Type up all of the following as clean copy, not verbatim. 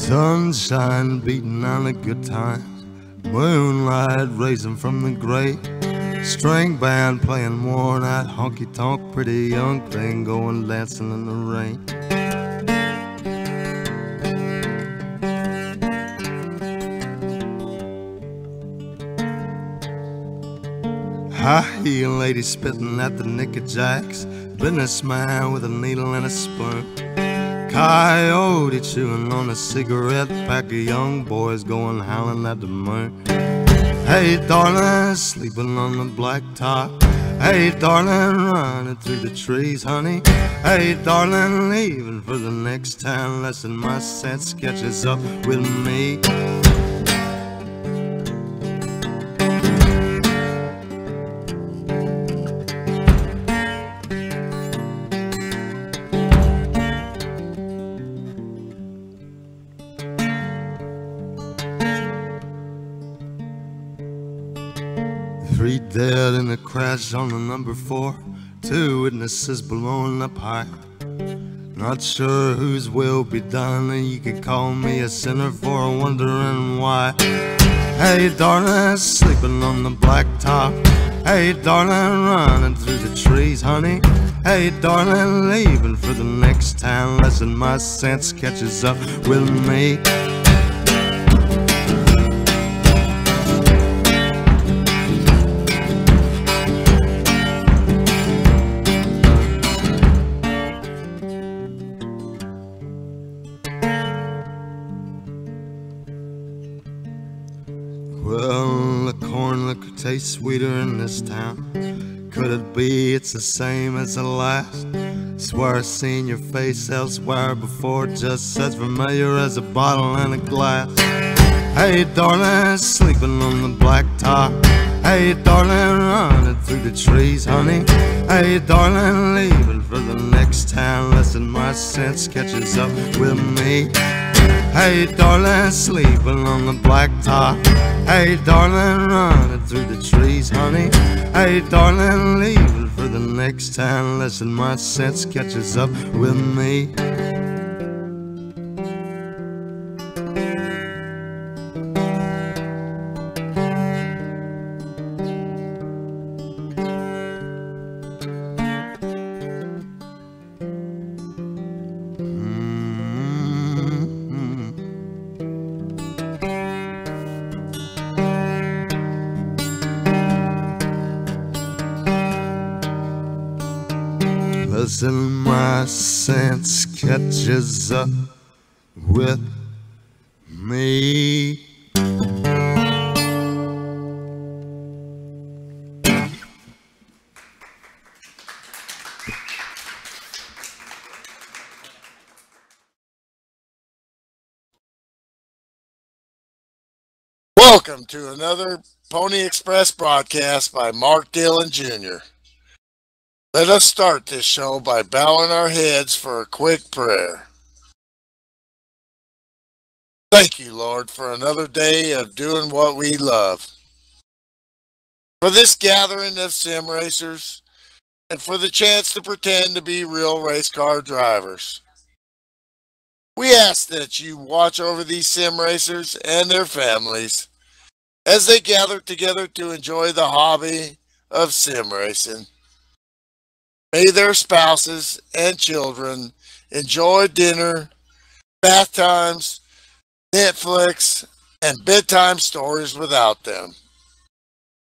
Sunshine beating on the good times, moonlight raising from the gray, string band playing worn out honky tonk, pretty young thing going dancing in the rain. High heel lady spitting at the knickerjacks, businessman with a needle and a spoon, coyote chewing on a cigarette, pack of young boys going howling at the moon. Hey darling, sleeping on the blacktop. Hey darling, running through the trees, honey. Hey darling, leaving for the next town, lesson my sense catches up with me. Three dead in a crash on the number 4, 2 witnesses blowing up high. Not sure whose will be done, and you can call me a sinner for wondering why. Hey darling, sleeping on the blacktop. Hey darling, running through the trees, honey. Hey darling, leaving for the next town, lesson my sense catches up with me. Well, the corn liquor tastes sweeter in this town. Could it be it's the same as the last? Swear I've seen your face elsewhere before, just as familiar as a bottle and a glass. Hey darling, sleeping on the blacktop. Hey darling, running through the trees, honey. Hey darling, leaving for the next town, lesson my sense catches up with me. Hey darling, sleeping on the blacktop. Hey darling, running through the trees, honey. Hey darling, leaving for the next town, lesson my sense catches up with me. Listen, my sense catches up with me. Welcome to another Pony Express broadcast by Mark Dillon Jr. Let us start this show by bowing our heads for a quick prayer. Thank you, Lord, for another day of doing what we love. For this gathering of sim racers, and for the chance to pretend to be real race car drivers. We ask that you watch over these sim racers and their families as they gather together to enjoy the hobby of sim racing. May their spouses and children enjoy dinner, bath times, Netflix, and bedtime stories without them.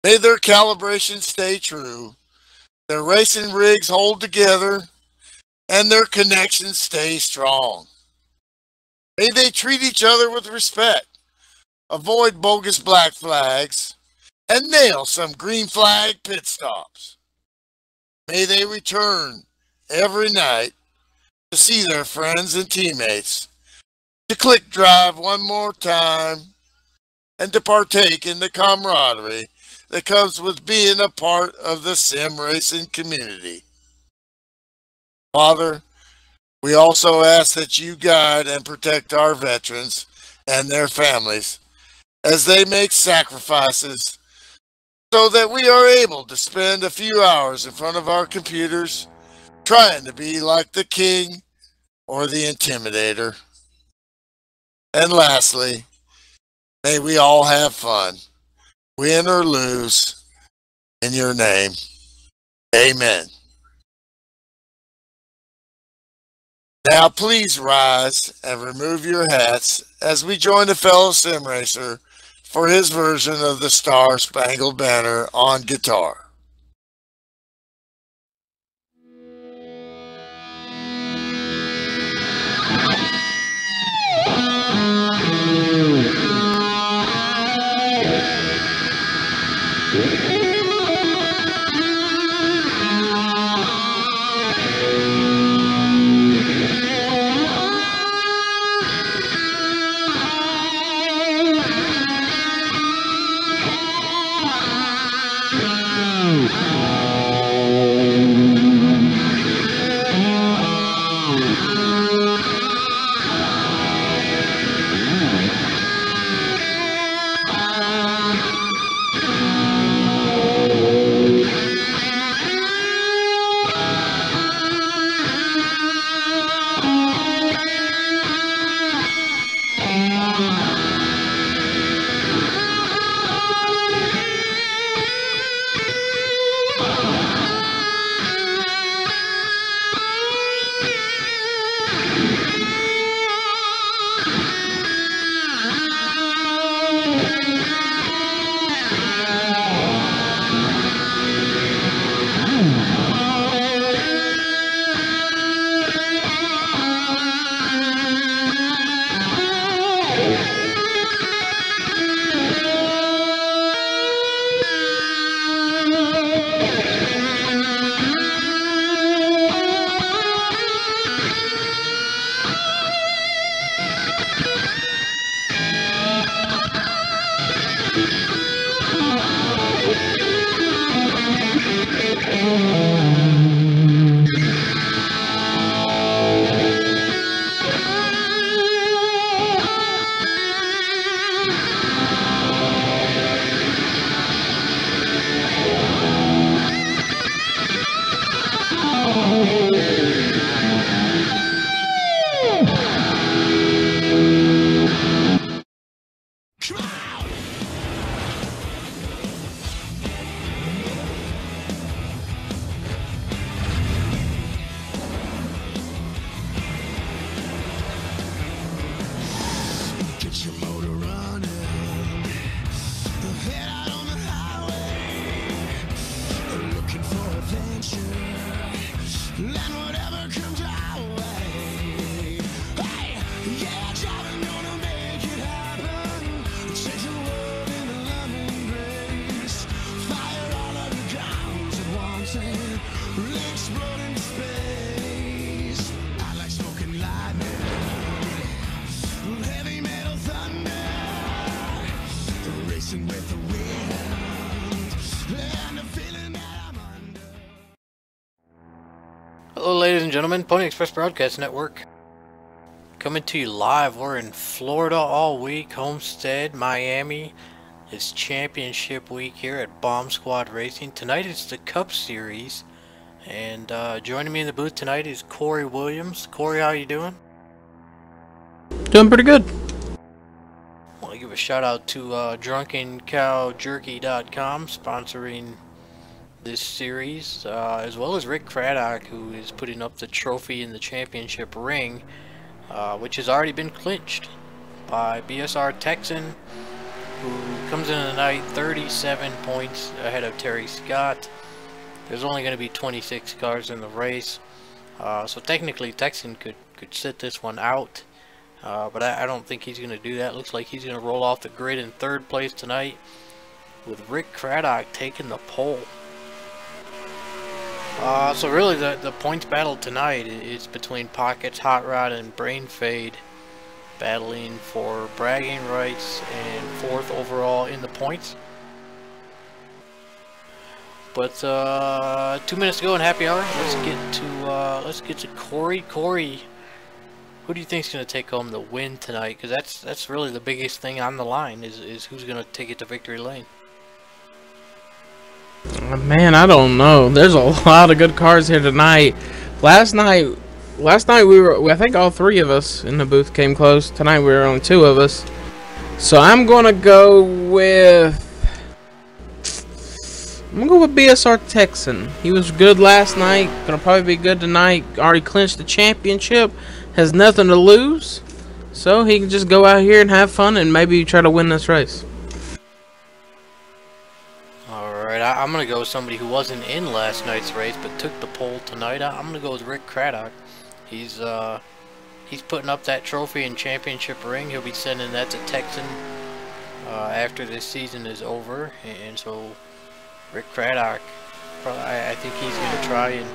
May their calibration stay true, their racing rigs hold together, and their connections stay strong. May they treat each other with respect, avoid bogus black flags, and nail some green flag pit stops. May they return every night to see their friends and teammates, to click drive one more time, and to partake in the camaraderie that comes with being a part of the sim racing community. Father, we also ask that you guide and protect our veterans and their families as they make sacrifices so that we are able to spend a few hours in front of our computers trying to be like the king or the intimidator. And lastly, may we all have fun, win or lose, in your name. Amen. Now please rise and remove your hats as we join a fellow sim racer for his version of the Star Spangled Banner on guitar. Hello ladies and gentlemen, Pony Express Broadcast Network coming to you live. We're in Florida all week, Homestead, Miami. It's championship week here at Bomb Squad Racing. Tonight it's the Cup Series, and joining me in the booth tonight is Corey Williams. Corey, how you doing? Doing pretty good. I want to give a shout out to DrunkenCowJerky.com sponsoring this series, as well as Rick Craddock, who is putting up the trophy in the championship ring, which has already been clinched by BSR Texan, who comes in tonight 37 points ahead of Terry Scott. There's only going to be 26 cars in the race, so technically Texan could sit this one out, but I don't think he's going to do that. Looks like he's going to roll off the grid in third place tonight, with Rick Craddock taking the pole. So really the points battle tonight is between Pockets, Hot Rod, and Brain Fade, battling for bragging rights and 4th overall in the points. But 2 minutes to go in happy hour. Let's get to Corey. Corey, who do you think is going to take home the win tonight? Because that's really the biggest thing on the line is who's going to take it to victory lane. Man, I don't know. There's a lot of good cars here tonight. Last night last night I think all three of us in the booth came close. Tonight we were only two of us. So I'm gonna go with BSR Texan. He was good last night. Gonna probably be good tonight. Already clinched the championship. Has nothing to lose. So he can just go out here and have fun and maybe try to win this race. Alright, I'm going to go with somebody who wasn't in last night's race but took the pole tonight. I'm going to go with Rick Craddock. He's putting up that trophy and championship ring. He'll be sending that to Texan after this season is over. And so Rick Craddock, I think he's going to try and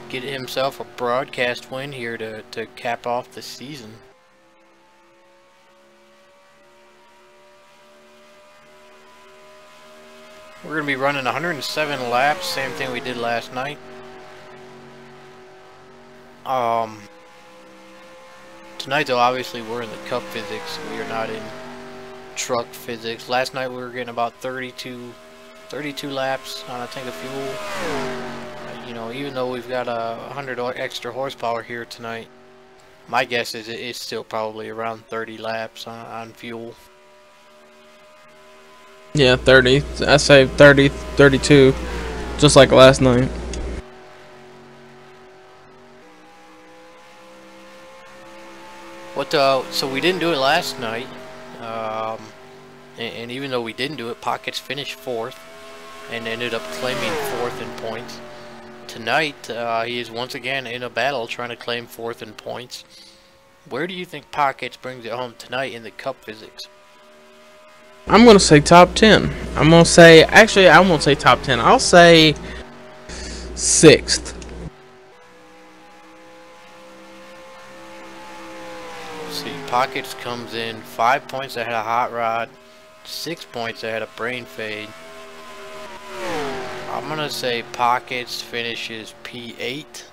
get himself a broadcast win here to cap off the season. We're going to be running 107 laps, same thing we did last night. Tonight though, obviously we're in the cup physics, we are not in truck physics. Last night we were getting about 32 laps on a tank of fuel. You know, even though we've got 100 extra horsepower here tonight, my guess is it's still probably around 30 laps on fuel. Yeah, 30. I say 30, 32, just like last night. So we didn't do it last night, and even though we didn't do it, Pockets finished 4th and ended up claiming 4th in points. Tonight, he is once again in a battle trying to claim 4th in points. Where do you think Pockets brings it home tonight in the cup physics? I'm gonna say top 10. I'm gonna say, actually, I won't say top 10. I'll say 6th. See, Pockets comes in 5 points ahead of Hot Rod, 6 points ahead of Brain Fade. I'm gonna say Pockets finishes P8,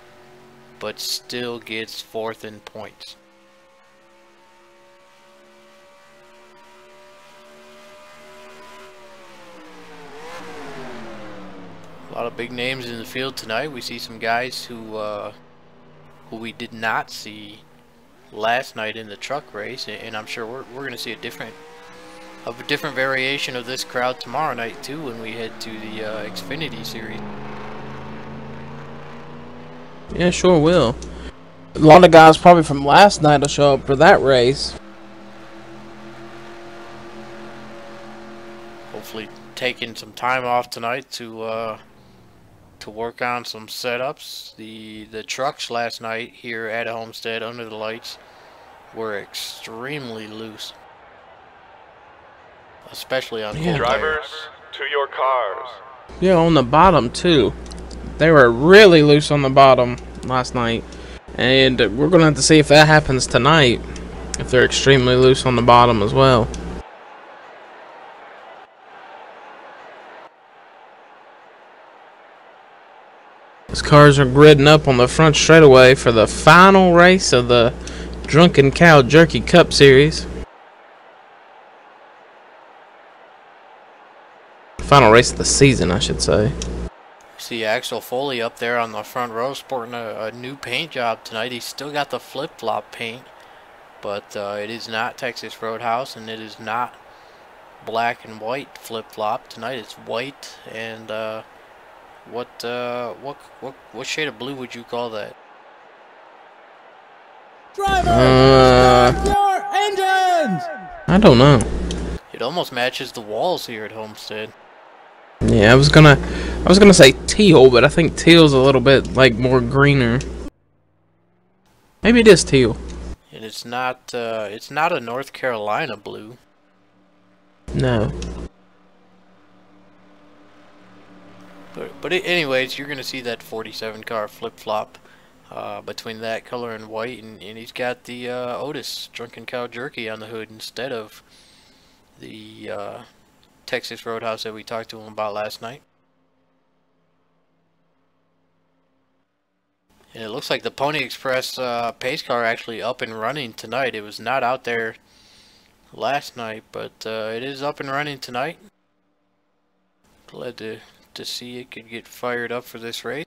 but still gets 4th in points. A lot of big names in the field tonight. We see some guys who we did not see last night in the truck race, and I'm sure we're going to see a different variation of this crowd tomorrow night too when we head to the Xfinity Series. Yeah, sure will. A lot of guys probably from last night will show up for that race. Hopefully taking some time off tonight to work on some setups. The trucks last night here at Homestead under the lights were extremely loose, especially on cold drivers to your cars. Yeah, on the bottom too. They were really loose on the bottom last night, and we're gonna have to see if that happens tonight, if they're extremely loose on the bottom as well. These cars are gridding up on the front straightaway for the final race of the Drunken Cow Jerky Cup Series. Final race of the season, I should say. See Axel Foley up there on the front row sporting a new paint job tonight. He's still got the flip-flop paint, but it is not Texas Roadhouse, and it is not black and white flip-flop. Tonight it's white and what shade of blue would you call that? Drivers, start your engines! I don't know. It almost matches the walls here at Homestead. Yeah, I was gonna say teal, but I think teal's a little bit like more greener. Maybe it is teal. And it's not a North Carolina blue. No. But anyways, you're gonna see that 47 car flip-flop between that color and white, and he's got the Otis Drunken Cow Jerky on the hood instead of the Texas Roadhouse that we talked to him about last night. And it looks like the Pony Express pace car actually up and running tonight. It was not out there last night, but it is up and running tonight. Glad to see it could get fired up for this race.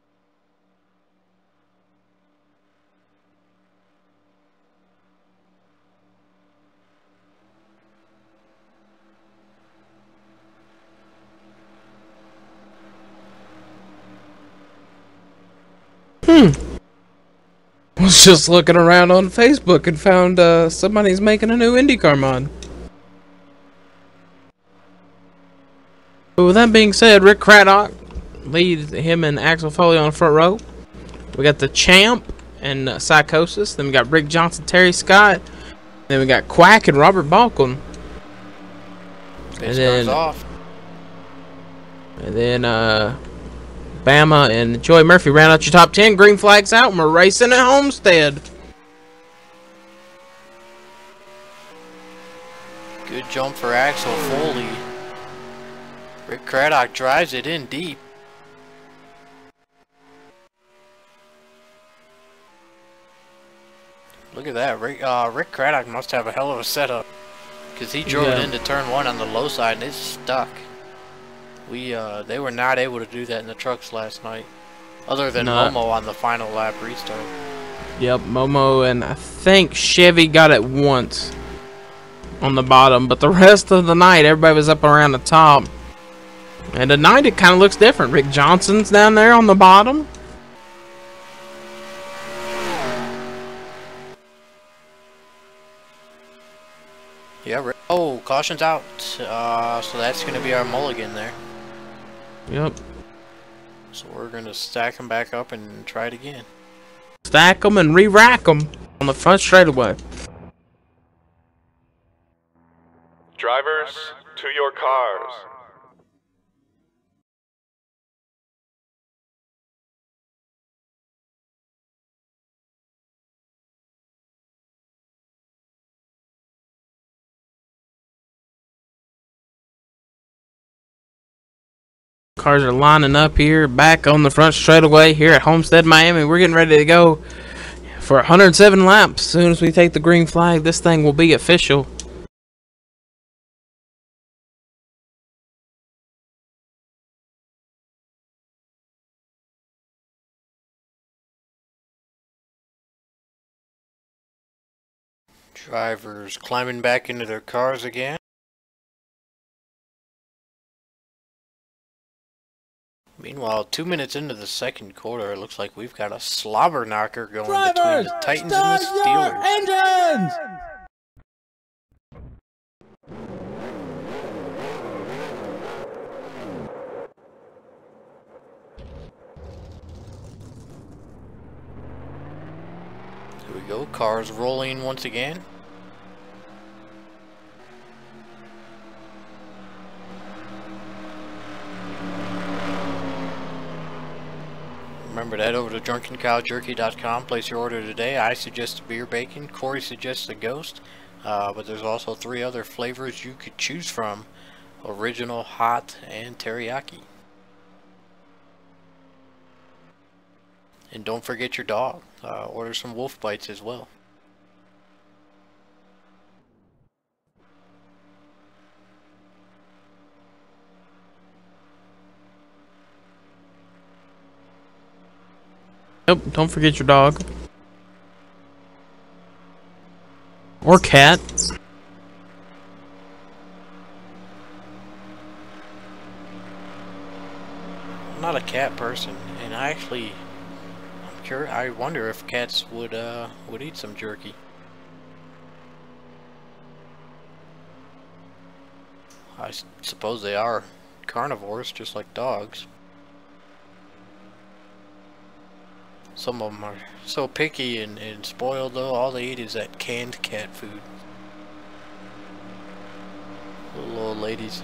Was just looking around on Facebook and found somebody's making a new IndyCar mod. But with that being said, Rick Craddock leads him and Axel Foley on the front row. We got the Champ and Psychosis. Then we got Rick Johnson, Terry Scott. Then we got Quack and Robert Balkin. And then Bama and Joey Murphy round out your top 10. Green flags out, and we're racing at Homestead. Good jump for Axel Foley. Rick Craddock drives it in deep. Look at that. Rick Craddock must have a hell of a setup, because he drove it into turn 1 on the low side and it's stuck. They were not able to do that in the trucks last night, other than Momo on the final lap restart. Yep, Momo and I think Chevy got it once on the bottom, but the rest of the night everybody was up around the top. And tonight it kind of looks different. Rick Johnson's down there on the bottom. Yeah, oh, caution's out. So that's going to be our mulligan there. Yep. So we're going to stack them back up and try it again. Stack them and re-rack them on the front straightaway. Drivers, to your cars. Cars are lining up here, back on the front straightaway here at Homestead, Miami. We're getting ready to go for 107 laps. As soon as we take the green flag, this thing will be official. Drivers climbing back into their cars again. Meanwhile, 2 minutes into the second quarter, it looks like we've got a slobber knocker going between the Titans and the Steelers. Engines! Here we go, cars rolling once again. Remember to head over to drunkencowjerky.com, place your order today. I suggest a beer bacon, Corey suggests a ghost, but there's also 3 other flavors you could choose from: original, hot, and teriyaki. And don't forget your dog. Order some wolf bites as well. Yep, don't forget your dog. Or cat. I'm not a cat person, and I'm curious. I wonder if cats would eat some jerky. I suppose they are carnivores, just like dogs. Some of them are so picky and spoiled, though. All they eat is that canned cat food. Little old ladies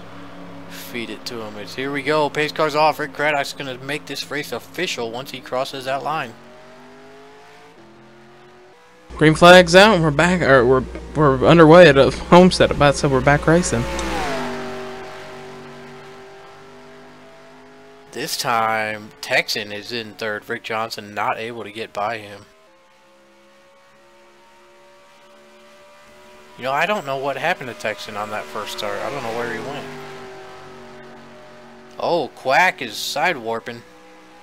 feed it to them. Here we go. Pace car's off. Rick Craddock's going to make this race official once he crosses that line. Green flag's out, and we're back. Or we're underway at a Homestead. About so we're back racing. This time, Texan is in third. Rick Johnson not able to get by him. You know, I don't know what happened to Texan on that first start. I don't know where he went. Oh, Quack is side warping.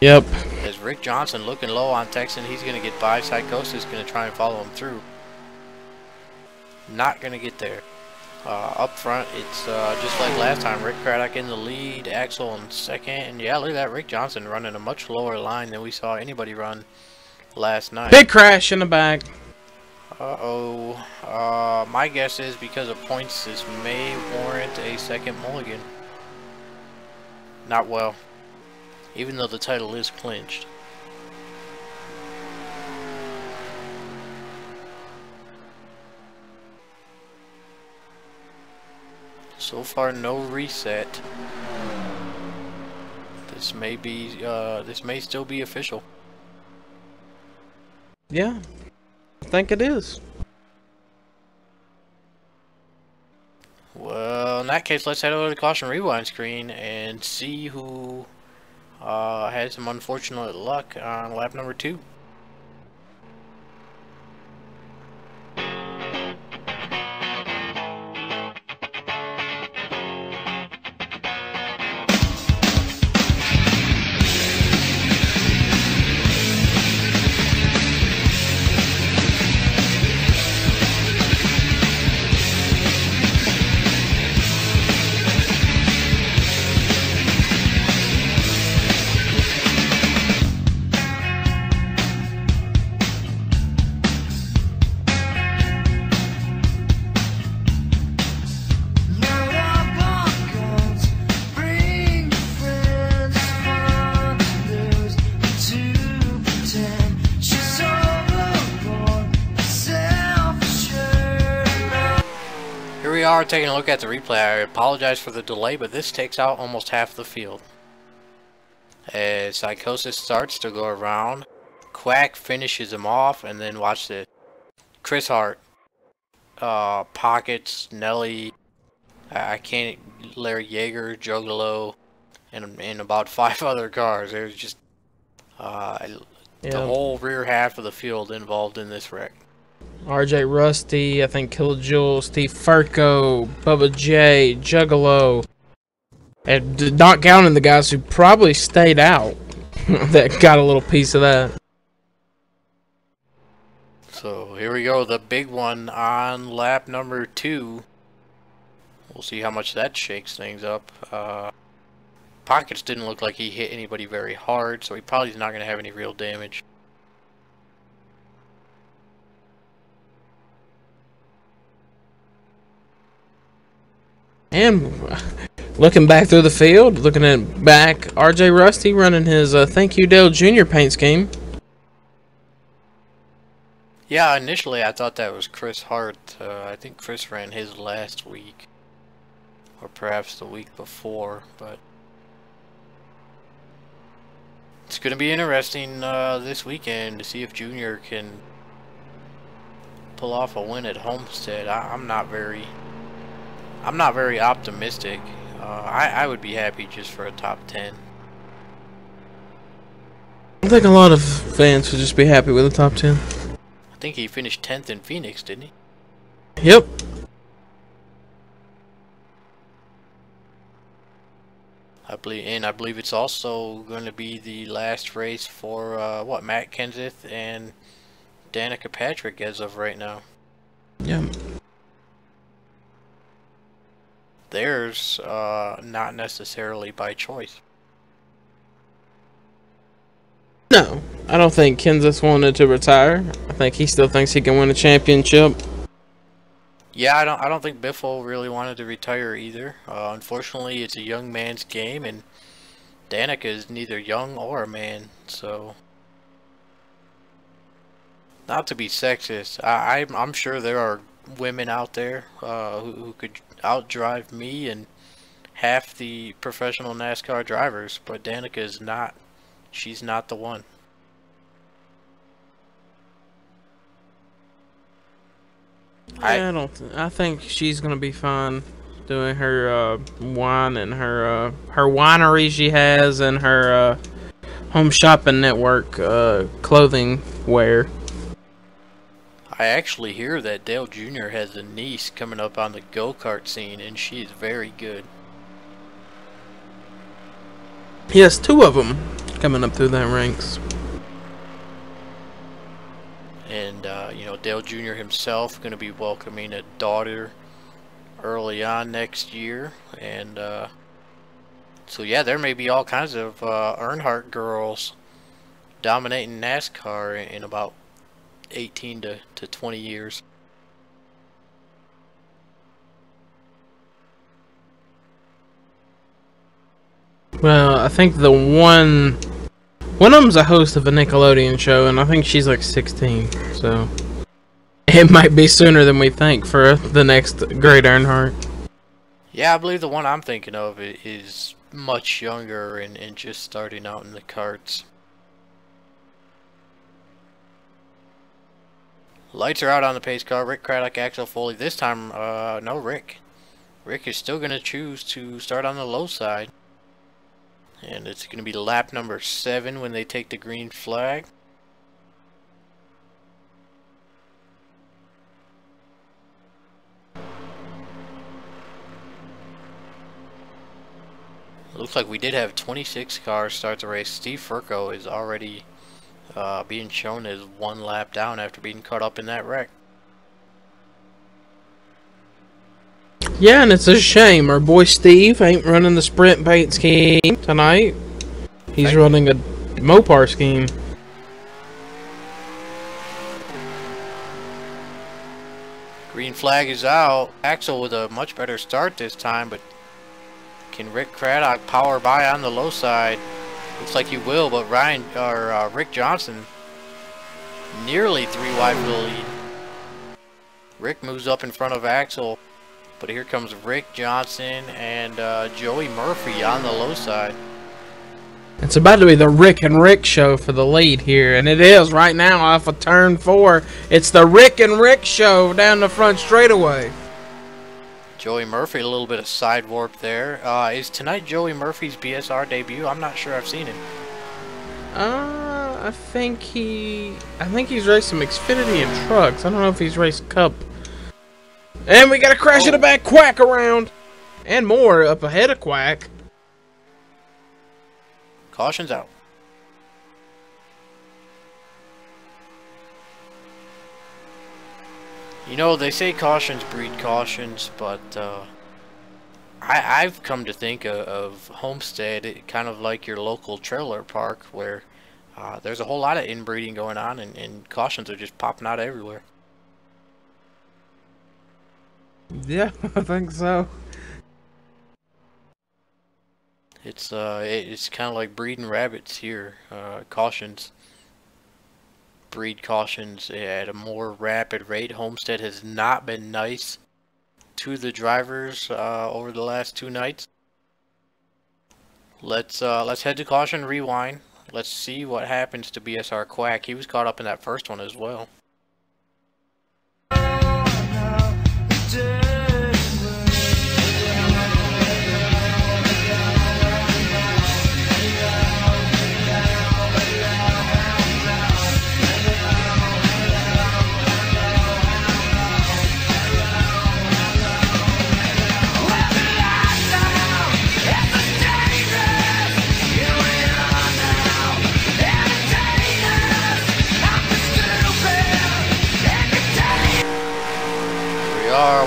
Yep. As Rick Johnson looking low on Texan, he's going to get by. Psychosis is going to try and follow him through. Not going to get there. Up front, it's just like last time. Rick Craddock in the lead, Axel in second, and yeah, look at that. Rick Johnson running a much lower line than we saw anybody run last night. Big crash in the back. Uh-oh. My guess is because of points, this may warrant a second mulligan. Not well. Even though the title is clinched. So far, no reset. This may be, this may still be official. Yeah, I think it is. Well, in that case, let's head over to the caution rewind screen and see who had some unfortunate luck on lap number 2. We are taking a look at the replay. I apologize for the delay, but this takes out almost half the field. As Psychosis starts to go around, Quack finishes him off, and then watch this. Chris Hart, Pockets, Nelly, Larry Yeager, Juggalo, and about 5 other cars. There's just the whole rear half of the field involved in this wreck. RJ Rusty, I think Killajoule, Steve Furco, Bubba J, Juggalo. And not counting the guys who probably stayed out that got a little piece of that. So here we go, the big one on lap number 2. We'll see how much that shakes things up. Pockets didn't look like he hit anybody very hard, so he probably is not going to have any real damage. And looking back through the field, looking at back, RJ Rusty running his Thank You Dale Jr. paint scheme. Yeah, initially I thought that was Chris Hart. I think Chris ran his last week. Or perhaps the week before, but it's going to be interesting this weekend to see if Junior can pull off a win at Homestead. I'm not very optimistic. I would be happy just for a top 10. I think a lot of fans would just be happy with a top 10. I think he finished 10th in Phoenix, didn't he? Yep. I believe it's also going to be the last race for Matt Kenseth and Danica Patrick as of right now. Yeah. Theirs not necessarily by choice. No, I don't think Kenseth wanted to retire. I think he still thinks he can win a championship. Yeah, I don't think Biffle really wanted to retire either. Unfortunately, it's a young man's game, and Danica is neither young or a man, so not to be sexist, I'm sure there are women out there who could outdrive me and half the professional NASCAR drivers, but Danica is not. She's not the one. Yeah, I think she's gonna be fine doing her wine and her winery she has and her home shopping network clothing wear. I actually hear that Dale Jr. has a niece coming up on the go-kart scene, and she is very good. He has 2 of them coming up through that ranks. And, you know, Dale Jr. himself going to be welcoming a daughter early on next year. And, so yeah, there may be all kinds of Earnhardt girls dominating NASCAR in about 18 to 20 years. Well, I think one of them's a host of a Nickelodeon show, and I think she's like 16, so it might be sooner than we think for the next Great Earnhardt. Yeah, I believe the one I'm thinking of is much younger and just starting out in the karts. Lights are out on the pace car. Rick Craddock, Axel Foley. This time, no Rick. Rick is still going to choose to start on the low side. And it's going to be lap number 7 when they take the green flag. Looks like we did have 26 cars start the race. Steve Furco is already being shown as 1 lap down after being caught up in that wreck. Yeah, and it's a shame. Our boy Steve ain't running the sprint bait scheme tonight. He's running a Mopar scheme. Green flag is out. Axel with a much better start this time, but can Rick Craddock power by on the low side? Looks like he will, but Rick Johnson nearly 3 wide for the lead. Rick moves up in front of Axel, but here comes Rick Johnson and Joey Murphy on the low side. It's about to be the Rick and Rick show for the lead here, and it is right now off of turn 4. It's the Rick and Rick show down the front straightaway. Joey Murphy, a little bit of side warp there. Is tonight Joey Murphy's BSR debut? I'm not sure I've seen him. I think he's raced some Xfinity and trucks. I don't know if he's raced Cup. And we got a crash in the back, Quack around, and more up ahead of Quack. Caution's out. You know, they say cautions breed cautions, but I've come to think of Homestead kind of like your local trailer park, where there's a whole lot of inbreeding going on, and cautions are just popping out everywhere. Yeah, I think so. It's kind of like breeding rabbits here. Cautions breed cautions at a more rapid rate. Homestead has not been nice to the drivers over the last 2 nights. Let's head to caution, rewind. Let's see what happens to BSR Quack. He was caught up in that first one as well.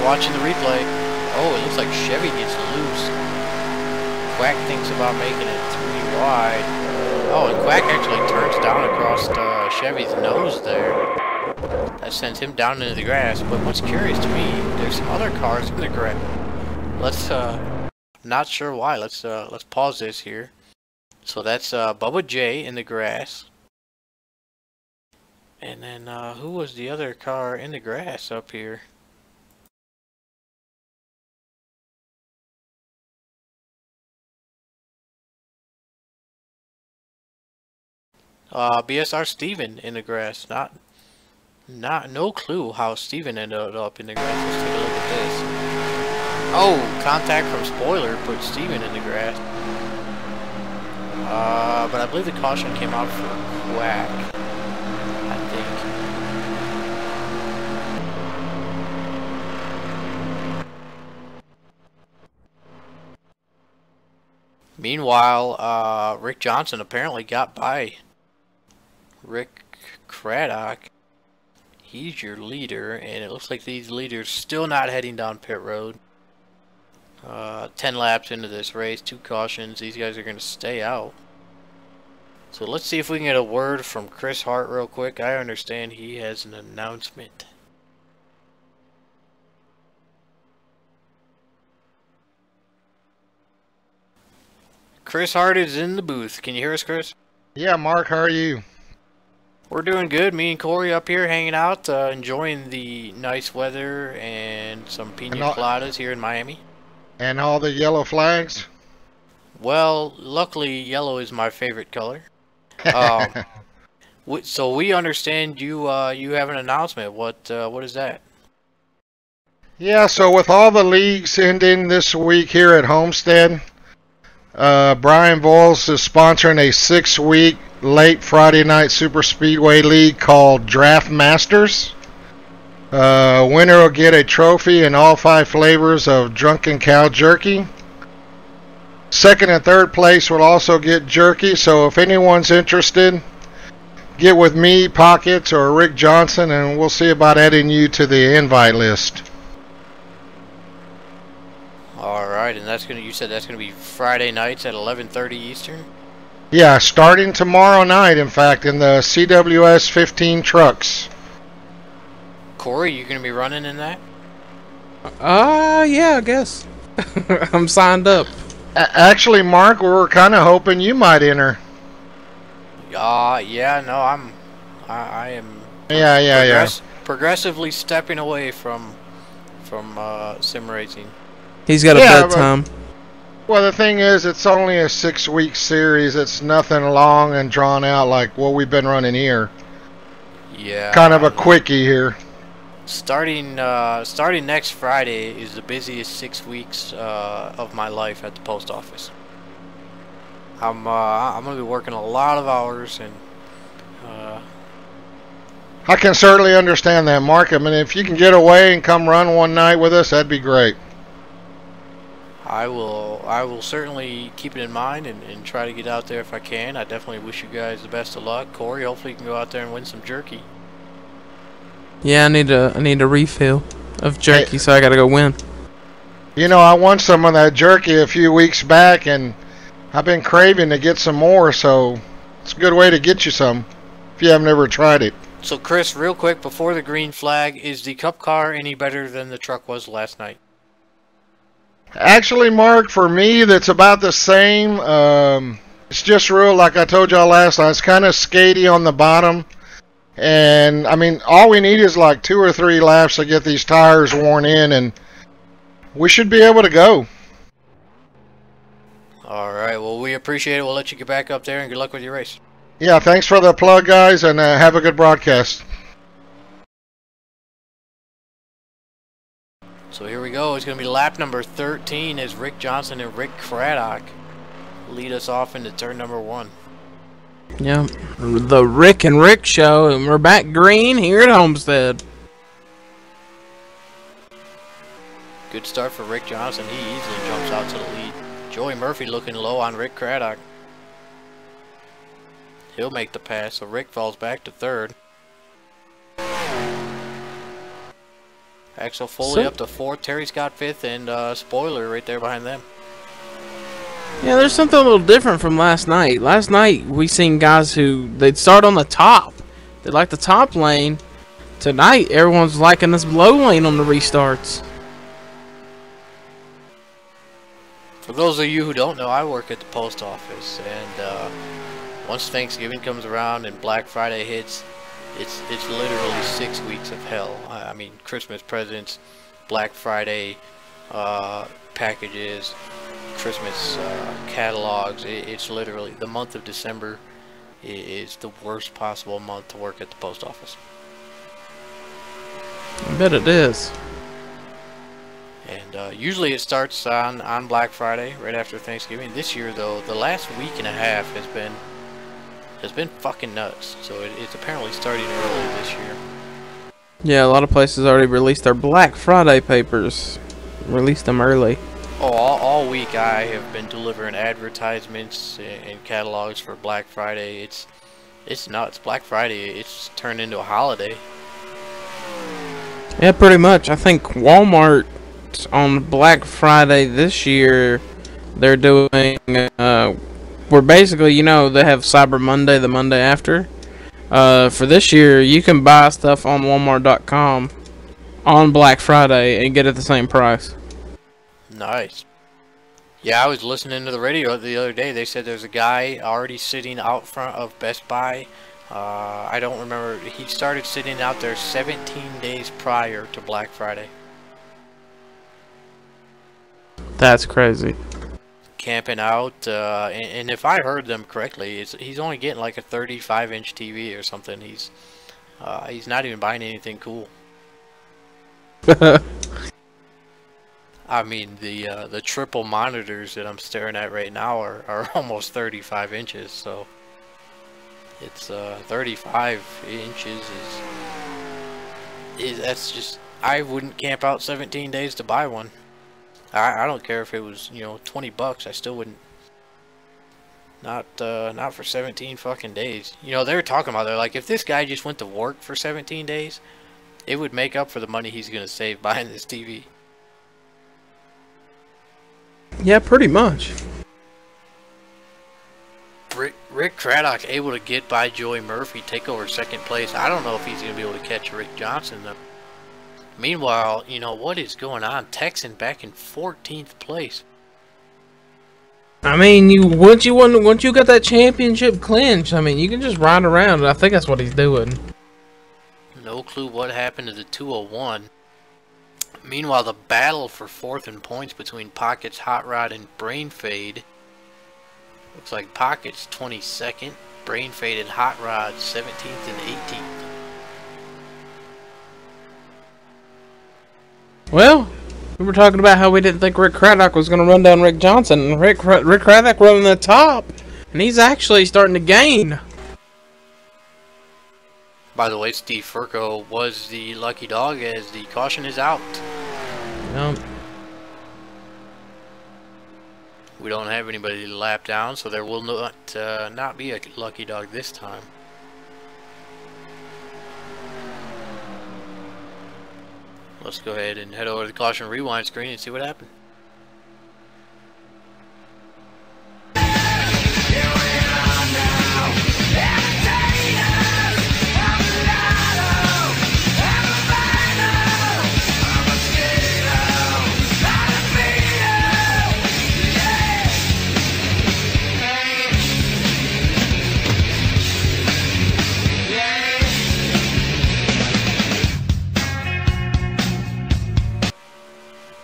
Watching the replay. Oh, it looks like Chevy gets loose. Quack thinks about making it 3 wide. Oh, and Quack actually turns down across Chevy's nose there. That sends him down into the grass. But what's curious to me, there's some other cars in the grass. Let's not sure why. Let's pause this here. So that's Bubba J in the grass. And then who was the other car in the grass up here? BSR Steven in the grass. No clue how Steven ended up in the grass. Let's take a look at this. Oh, contact from spoiler put Steven in the grass. But I believe the caution came out for Quack, I think. Meanwhile, Rick Johnson apparently got by Rick Craddock. He's your leader, and it looks like these leaders still not heading down pit road. 10 laps into this race, 2 cautions. These guys are going to stay out. So let's see if we can get a word from Chris Hart real quick. I understand he has an announcement. Chris Hart is in the booth. Can you hear us, Chris? Yeah, Mark, how are you? We're doing good. Me and Corey up here hanging out, enjoying the nice weather and some pina coladas here in Miami. And all the yellow flags? Well, luckily, yellow is my favorite color. So we understand you you have an announcement. What is that? Yeah, so with all the leagues ending this week here at Homestead, Brian Voles is sponsoring a 6-week late Friday night super speedway league called Draft Masters. Winner will get a trophy in all 5 flavors of drunken cow jerky. Second and third place will also get jerky, so if anyone's interested, get with me, Pockets, or Rick Johnson, and we'll see about adding you to the invite list. Alright, and that's you said that's gonna be Friday nights at 11:30 Eastern? Yeah, starting tomorrow night, in fact, in the CWS 15 trucks. Corey, you gonna be running in that? Yeah, I guess. I'm signed up. Actually, Mark, we were kind of hoping you might enter. Yeah, no, I am. Yeah. Progressively stepping away from sim racing. He's got a bedtime. Well, the thing is, it's only a 6-week series. It's nothing long and drawn out like what we've been running here. Yeah. Kind of a quickie here. Starting next Friday is the busiest 6 weeks of my life at the post office. I'm gonna be working a lot of hours, and I can certainly understand that, Mark. I mean, if you can get away and come run one night with us, that'd be great. I will certainly keep it in mind and try to get out there if I can. I definitely wish you guys the best of luck. Corey, hopefully you can go out there and win some jerky. Yeah, I need a refill of jerky, so I gotta go win. You know, I won some of that jerky a few weeks back, and I've been craving to get some more, so it's a good way to get you some if you haven't ever tried it. So, Chris, real quick, before the green flag, is the Cup car any better than the truck was last night? Actually, Mark, for me, that's about the same. It's just real, like I told y'all last night, it's kind of skatey on the bottom. And, I mean, all we need is like 2 or 3 laps to get these tires worn in, and we should be able to go. Alright, well, we appreciate it. We'll let you get back up there, and good luck with your race. Yeah, thanks for the plug, guys, and have a good broadcast. So here we go. It's going to be lap number 13 as Rick Johnson and Rick Craddock lead us off into turn number 1. Yeah, the Rick and Rick show, and we're back green here at Homestead. Good start for Rick Johnson. He easily jumps out to the lead. Joey Murphy looking low on Rick Craddock. He'll make the pass, so Rick falls back to 3rd. Axel Foley up to 4th. Terry Scott 5th, and Spoiler right there behind them. Yeah, there's something a little different from last night. Last night we seen guys who they'd start on the top. They like the top lane. Tonight everyone's liking this low lane on the restarts. For those of you who don't know, I work at the post office, and once Thanksgiving comes around and Black Friday hits, it's literally 6 weeks of hell. I mean, Christmas presents, Black Friday packages, Christmas catalogs. It's literally the month of December is the worst possible month to work at the post office. I bet it is. And usually it starts on Black Friday, right after Thanksgiving. This year, though, the last week and a half has been fucking nuts. So it's apparently starting early this year. Yeah, a lot of places already released their Black Friday papers. Released them early. Oh, all week I have been delivering advertisements and catalogs for Black Friday. It's nuts. Black Friday, it's turned into a holiday. Yeah, pretty much. I think Walmart on Black Friday this year, they're doing where basically, you know, they have Cyber Monday the Monday after. For this year, you can buy stuff on Walmart.com on Black Friday and get it the same price. Nice. Yeah, I was listening to the radio the other day. They said there's a guy already sitting out front of Best Buy. I don't remember. He started sitting out there 17 days prior to Black Friday. That's crazy. Camping out, and if I heard them correctly, he's only getting like a 35-inch TV or something. He's not even buying anything cool. I mean, the triple monitors that I'm staring at right now are almost 35 inches, so it's 35 inches is that's just, I wouldn't camp out 17 days to buy one. I don't care if it was, you know, 20 bucks, I still wouldn't. Not for 17 fucking days. You know, they were talking about, they're like, if this guy just went to work for 17 days, it would make up for the money he's gonna save buying this TV. Yeah, pretty much. Rick Craddock able to get by Joey Murphy, take over second place. I don't know if he's gonna be able to catch Rick Johnson though. Meanwhile, you know, what is going on? Texan back in 14th place. I mean, once you got that championship clinch, I mean, you can just ride around. I think that's what he's doing. No clue what happened to the 201. Meanwhile, the battle for fourth in points between Pockets, Hot Rod, and Brain Fade. Looks like Pockets 22nd, Brain Fade and Hot Rod 17th and 18th. Well, we were talking about how we didn't think Rick Craddock was going to run down Rick Johnson. And Rick Craddock running the top, and he's actually starting to gain. By the way, Steve Furco was the lucky dog as the caution is out. Yep. We don't have anybody to lap down, so there will not be a lucky dog this time. Let's go ahead and head over to the caution rewind screen and see what happened.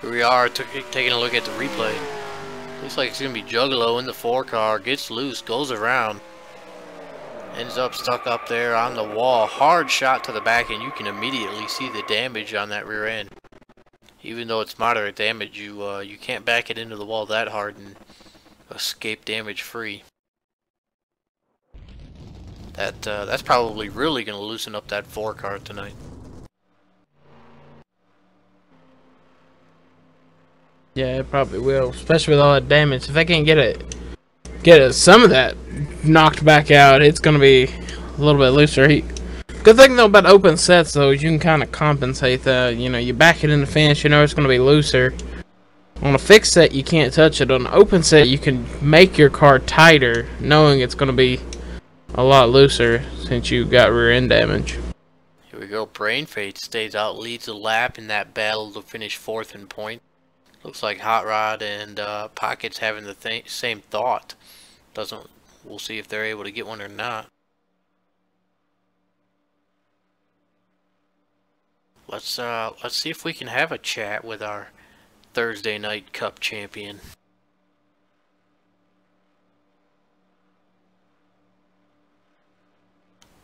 We are taking a look at the replay. Looks like it's going to be Juggalo in the 4-car. Gets loose, goes around. Ends up stuck up there on the wall. Hard shot to the back, and you can immediately see the damage on that rear end. Even though it's moderate damage, you can't back it into the wall that hard and escape damage free. That's probably really going to loosen up that 4-car tonight. Yeah, it probably will, especially with all that damage. If they can't get some of that knocked back out, it's gonna be a little bit looser. Good thing though about open sets though is you can kind of compensate that. You know, you back it in the fence, you know it's gonna be looser. On a fixed set, you can't touch it. On an open set, you can make your car tighter, knowing it's gonna be a lot looser since you got rear end damage. Here we go. Brain Fade stays out, leads the lap in that battle to finish fourth in point. Looks like Hot Rod and Pockets having the same thought. We'll see if they're able to get one or not. Let's see if we can have a chat with our Thursday night Cup champion.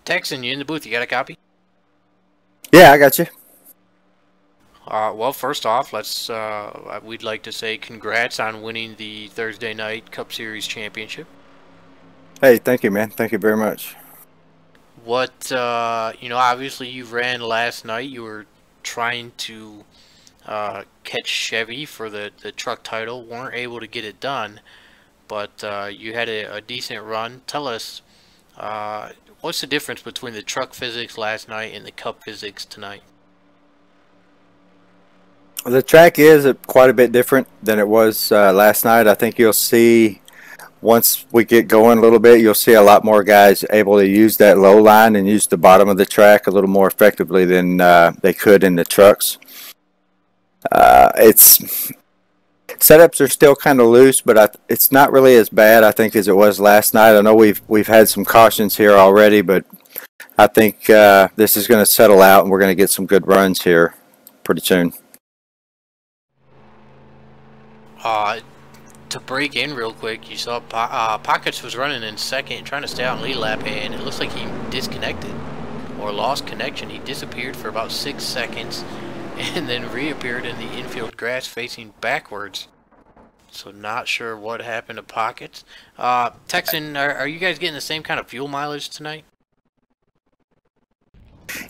Texan, you in the booth? You got a copy? Yeah, I got you. Well, first off, we'd like to say congrats on winning the Thursday Night Cup Series Championship. Hey, thank you, man. Thank you very much. What, obviously you ran last night. You were trying to catch Chevy for the truck title. Weren't able to get it done, but you had a decent run. Tell us, what's the difference between the truck physics last night and the Cup physics tonight? The track is quite a bit different than it was last night. I think you'll see once we get going a little bit, you'll see a lot more guys able to use that low line and use the bottom of the track a little more effectively than they could in the trucks. Setups are still kind of loose, but it's not really as bad, I think, as it was last night. I know we've had some cautions here already, but I think this is going to settle out, and we're going to get some good runs here pretty soon. To break in real quick, you saw Pockets was running in second, trying to stay on lead lap, and it looks like he disconnected or lost connection. He disappeared for about 6 seconds and then reappeared in the infield grass facing backwards. So not sure what happened to Pockets. Texan, are you guys getting the same kind of fuel mileage tonight?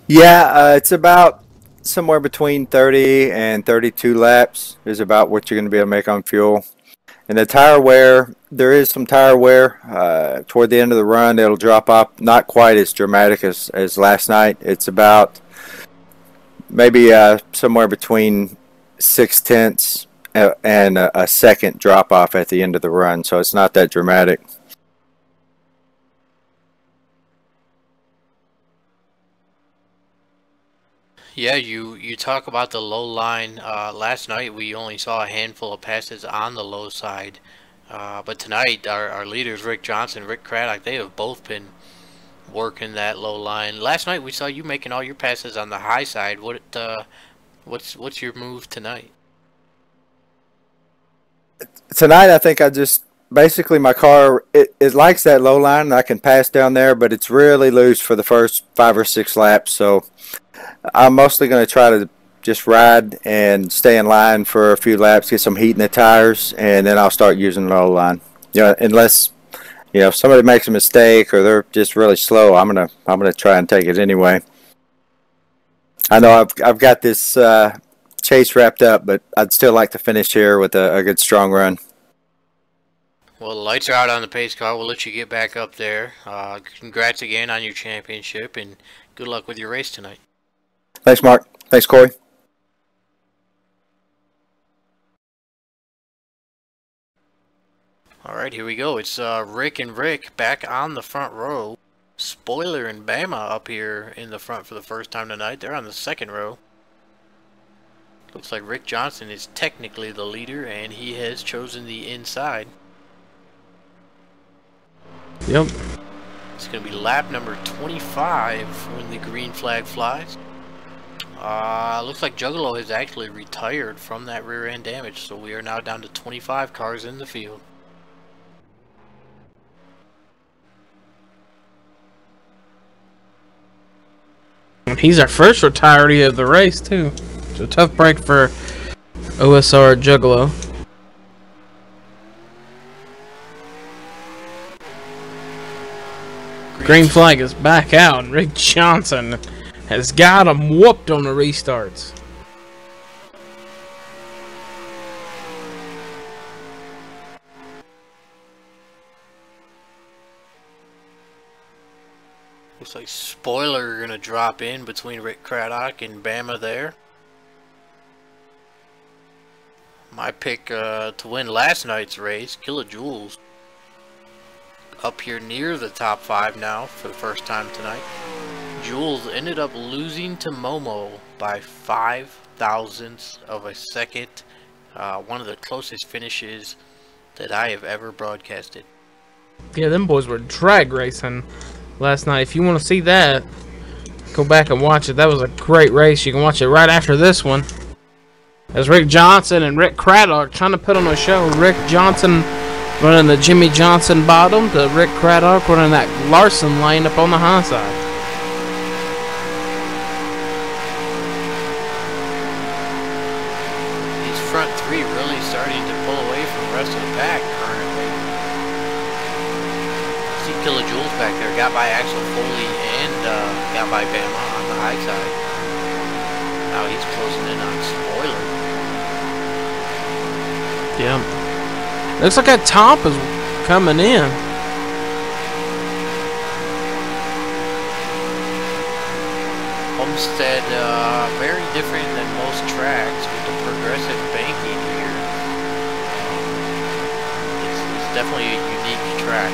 Yeah, it's about somewhere between 30 and 32 laps is about what you're going to be able to make on fuel. And the tire wear, there is some tire wear. Toward the end of the run, it'll drop off, not quite as dramatic as last night. It's about maybe somewhere between 0.6 and a second drop off at the end of the run, so it's not that dramatic. Yeah, you talk about the low line. Last night we only saw a handful of passes on the low side, but tonight our leaders Rick Johnson, Rick Craddock, they have both been working that low line. Last night we saw you making all your passes on the high side. What's your move tonight? Tonight I think I just basically my car it likes that low line and I can pass down there, but it's really loose for the first 5 or 6 laps, so I'm mostly going to try to just ride and stay in line for a few laps, get some heat in the tires, and then I'll start using the low line. Unless if somebody makes a mistake or they're just really slow, I'm gonna try and take it anyway. I know I've got this chase wrapped up, but I'd still like to finish here with a good strong run. Well, the lights are out on the pace car. We'll let you get back up there. Congrats again on your championship, and good luck with your race tonight. Thanks, Mark. Thanks, Corey. Alright, here we go. It's Rick and Rick back on the front row. Spoiler and Bama up here in the front for the first time tonight. They're on the second row. Looks like Rick Johnson is technically the leader, and he has chosen the inside. Yep. It's going to be lap number 25 when the green flag flies. Looks like Juggalo has actually retired from that rear end damage, so we are now down to 25 cars in the field. He's our first retiree of the race too. It's a tough break for OSR Juggalo. Green flag is back out, and Rick Johnson has got him whooped on the restarts. Looks like Spoiler gonna drop in between Rick Craddock and Bama there. My pick to win last night's race, Kilojoules, up here near the top 5 now for the first time tonight. Jules ended up losing to Momo by 5 thousandths of a second. One of the closest finishes that I have ever broadcasted. Yeah, them boys were drag racing last night. If you want to see that, go back and watch it. That was a great race. You can watch it right after this one. As Rick Johnson and Rick Craddock trying to put on a show. Rick Johnson running the Jimmy Johnson bottom to Rick Craddock running that Larson lane up on the high side. These front 3 really starting to pull away from the rest of the pack currently. See Kilojoules back there, got by Axel Foley and got by Bama on the high side. Now he's closing in on Spoiler. Yeah. Looks like that top is coming in. Homestead, very different than most tracks with the progressive banking here. It's definitely a unique track.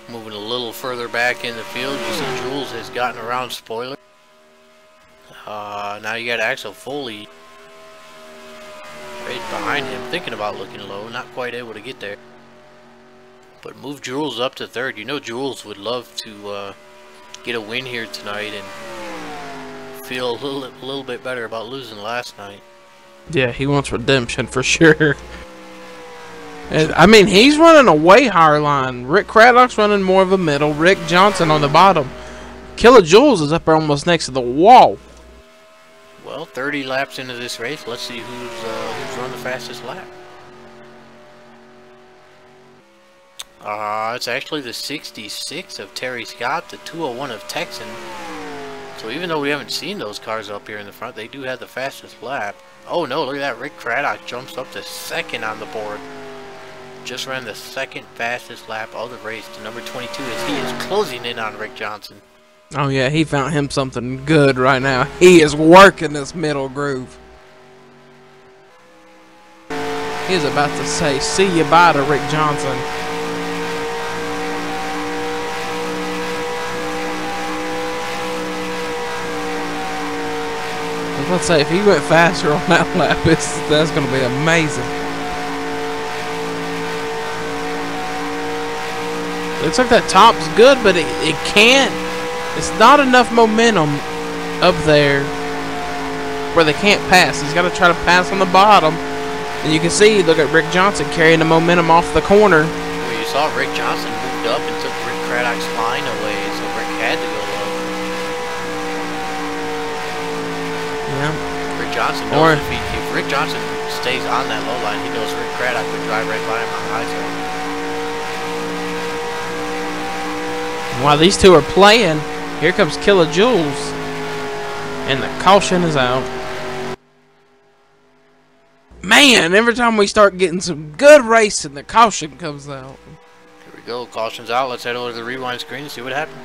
Moving a little further back in the field, you see Jules has gotten around spoiler. Now you got Axel Foley right behind him, thinking about looking low, not quite able to get there. But move Jules up to third. You know Jules would love to get a win here tonight and feel a little bit better about losing last night. Yeah, he wants redemption for sure. And, I mean, he's running a way higher line. Rick Craddock's running more of a middle. Rick Johnson on the bottom. Killer Jules is up there almost next to the wall. Well, 30 laps into this race, let's see who's run the fastest lap. It's actually the 66 of Terry Scott, the 201 of Texan. So even though we haven't seen those cars up here in the front, they do have the fastest lap. Oh no, look at that. Rick Craddock jumps up to second on the board. Just ran the second fastest lap of the race to number 22 as he is closing in on Rick Johnson. Oh yeah, he found him something good right now. He is working this middle groove. He is about to say, see you bye to Rick Johnson. I was about to say, if he went faster on that lap, that's going to be amazing. Looks like that top's good, but it can't. It's not enough momentum up there where they can't pass. He's got to try to pass on the bottom. And you can see, look at Rick Johnson carrying the momentum off the corner. Well, you saw Rick Johnson moved up and took Rick Craddock's line away, so Rick had to go low. Yeah. Rick Johnson knows if Rick Johnson stays on that low line, he knows Rick Craddock would drive right by him on the high side. While these two are playing, here comes Killer Jules. And the caution is out. Man, every time we start getting some good racing, the caution comes out. Here we go, caution's out. Let's head over to the rewind screen and see what happened.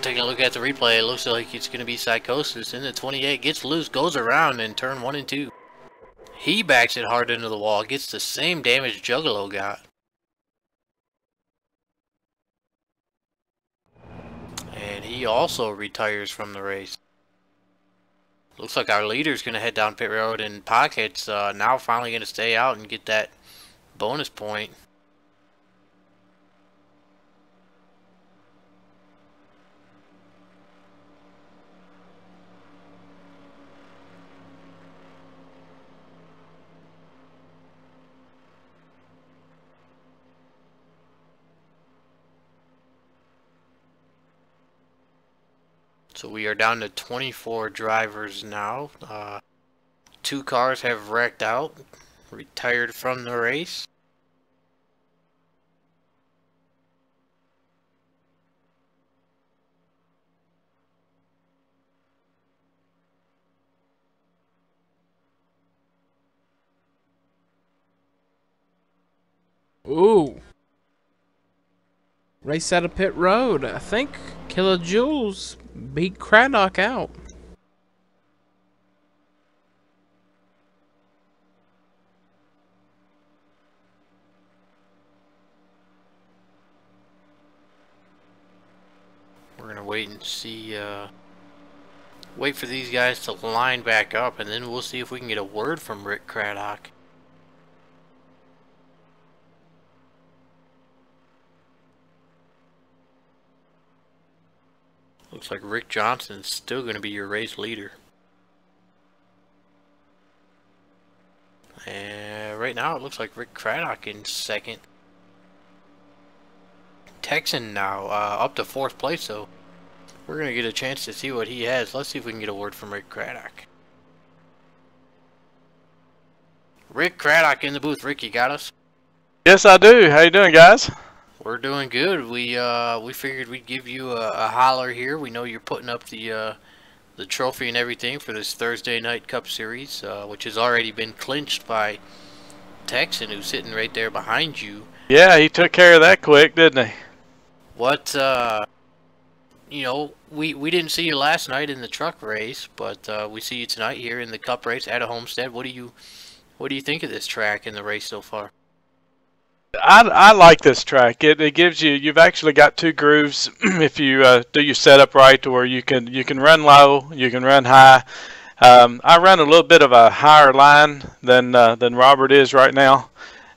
Taking a look at the replay, it looks like it's going to be Psychosis in the 28, gets loose, goes around in turn 1 and 2. He backs it hard into the wall, gets the same damage Juggalo got. And he also retires from the race. Looks like our leader's going to head down pit road, and Pocket's now finally going to stay out and get that bonus point. So we are down to 24 drivers now. 2 cars have wrecked out, retired from the race. Ooh. Race out of pit road. I think Killer Jules beat Craddock out. We're gonna wait and see, wait for these guys to line back up, and then we'll see if we can get a word from Rick Craddock. looks like Rick Johnson's still going to be your race leader. And right now it looks like Rick Craddock in second. Texan now up to 4th place, so we're going to get a chance to see what he has. Let's see if we can get a word from Rick Craddock. Rick Craddock in the booth. Rick, you got us? Yes, I do. How you doing, guys? We're doing good. We figured we'd give you a holler here. We know you're putting up the trophy and everything for this Thursday Night Cup Series, which has already been clinched by Texan, who's sitting right there behind you. Yeah, he took care of that quick, didn't he? What, you know, we didn't see you last night in the truck race, but we see you tonight here in the Cup race at a Homestead. What do you think of this track in the race so far? I like this track. It gives you've actually got 2 grooves if you do your setup right, to where you can run low, you can run high. I run a little bit of a higher line than Robert is right now,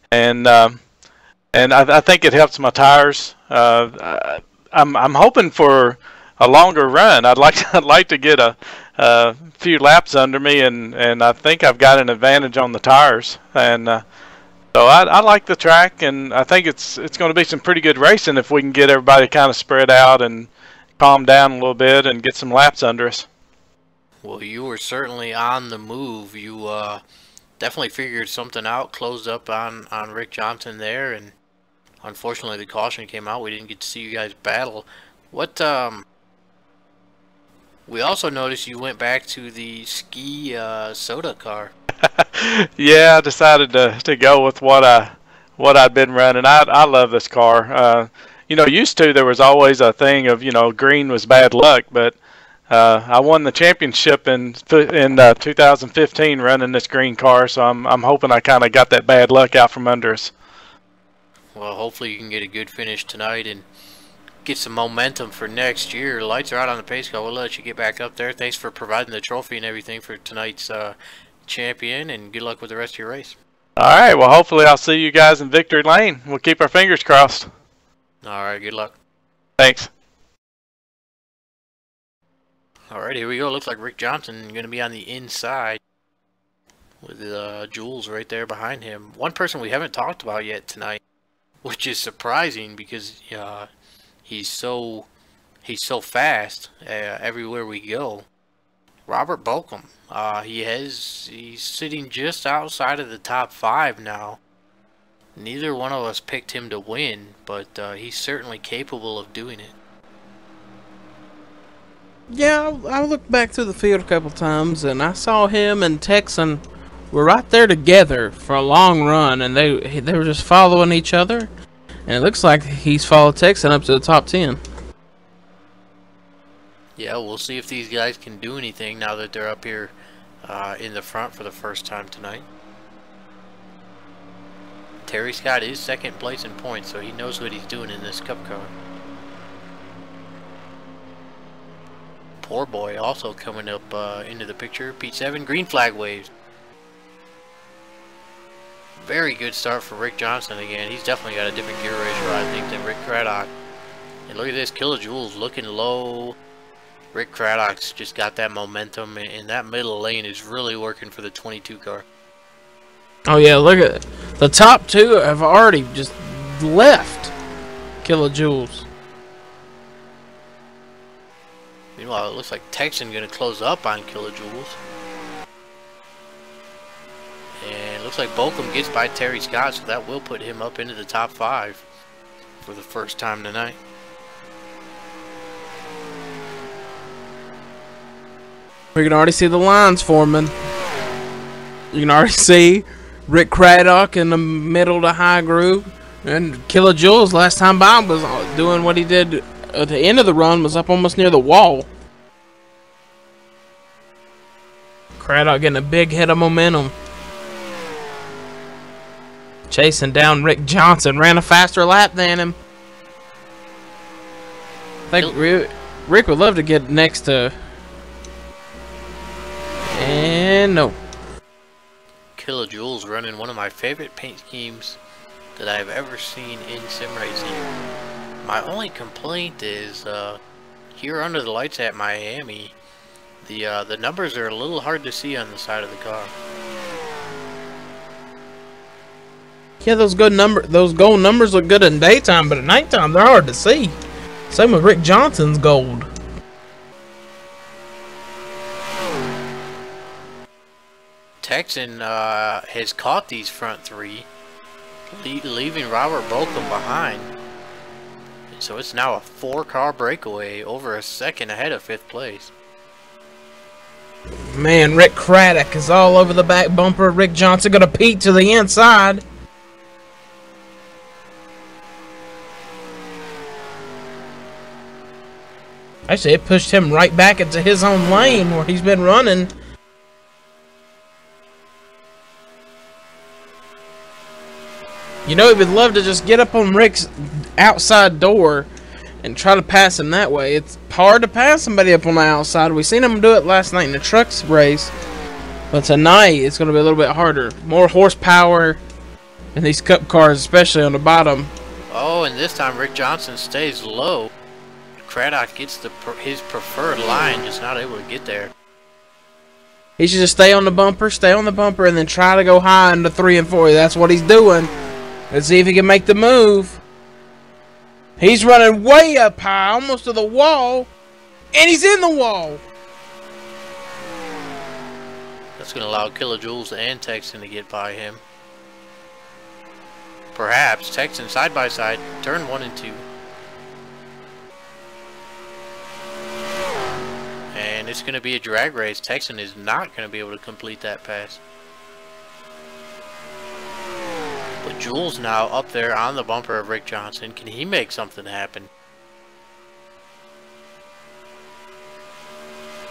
and I think it helps my tires. I'm hoping for a longer run. I'd like to get a few laps under me, and I think I've got an advantage on the tires. And so I like the track, and I think it's going to be some pretty good racing if we can get everybody kind of spread out and calm down a little bit and get some laps under us. Well, you were certainly on the move. You definitely figured something out, closed up on Rick Johnson there, and unfortunately the caution came out. We didn't get to see you guys battle. What we also noticed you went back to the ski soda car. Yeah, I decided to go with what I'd been running. I love this car. You know, used to there was always a thing of, you know, green was bad luck, but I won the championship in 2015 running this green car, so I'm hoping I kind of got that bad luck out from under us. Well, hopefully you can get a good finish tonight and get some momentum for next year. Lights are out on the pace car. We'll let you get back up there. Thanks for providing the trophy and everything for tonight's champion, and good luck with the rest of your race. All right, well, hopefully I'll see you guys in victory lane. We'll keep our fingers crossed. All right, good luck. Thanks. All right, here we go. Looks like Rick Johnson going to be on the inside with Jules right there behind him. One person we haven't talked about yet tonight, which is surprising because he's so fast everywhere we go. Robert Bokum. He's sitting just outside of the top 5 now. Neither one of us picked him to win, but he's certainly capable of doing it. Yeah, I looked back through the field a couple times, and I saw him and Texan were right there together for a long run, and they were just following each other. And it looks like he's followed Texan up to the top 10. Yeah, we'll see if these guys can do anything now that they're up here in the front for the first time tonight. Terry Scott is second place in points, so he knows what he's doing in this cup car. Poor boy also coming up into the picture. P7, green flag waves. Very good start for Rick Johnson again. He's definitely got a different gear ratio, I think, than Rick Craddock. And look at this, Kilojoules looking low. Rick Craddock's just got that momentum, and that middle lane is really working for the 22 car. Oh yeah, look at it. The top 2 have already just left Kilojoules. Meanwhile, it looks like Texan going to close up on Kilojoules. And it looks like Bokum gets by Terry Scott, so that will put him up into the top 5 for the first time tonight. We can already see the lines forming. You can already see Rick Craddock in the middle to high groove. And Kilojoules last time by was doing what he did at the end of the run, was up almost near the wall. Craddock getting a big hit of momentum. Chasing down Rick Johnson. Ran a faster lap than him. I think Rick would love to get next to... And no. Kilojoules running one of my favorite paint schemes that I've ever seen in sim racing. My only complaint is Here under the lights at Miami, the numbers are a little hard to see on the side of the car. Yeah, those gold numbers look good in daytime, but at nighttime they're hard to see. Same with Rick Johnson's gold. Texan has caught these front three, leaving Robert Bolcom behind. So it's now a 4-car breakaway, over a second ahead of 5th place. Man, Rick Craddock is all over the back bumper. Rick Johnson gonna peek to the inside. Actually, it pushed him right back into his own lane where he's been running. You know, he would love to just get up on Rick's outside door and try to pass him that way. It's hard to pass somebody up on the outside. We seen him do it last night in the trucks race. But tonight, it's going to be a little bit harder. More horsepower in these cup cars, especially on the bottom. Oh, and this time Rick Johnson stays low. Craddock gets his preferred line, just not able to get there. He should just stay on the bumper, and then try to go high into 3 and 4. That's what he's doing. Let's see if he can make the move. He's running way up high, almost to the wall. And he's in the wall. That's going to allow Kilojoules and Texan to get by him. Perhaps Texan side by side, turn 1 and 2. And it's going to be a drag race. Texan is not going to be able to complete that pass. But Jules now up there on the bumper of Rick Johnson. Can he make something happen?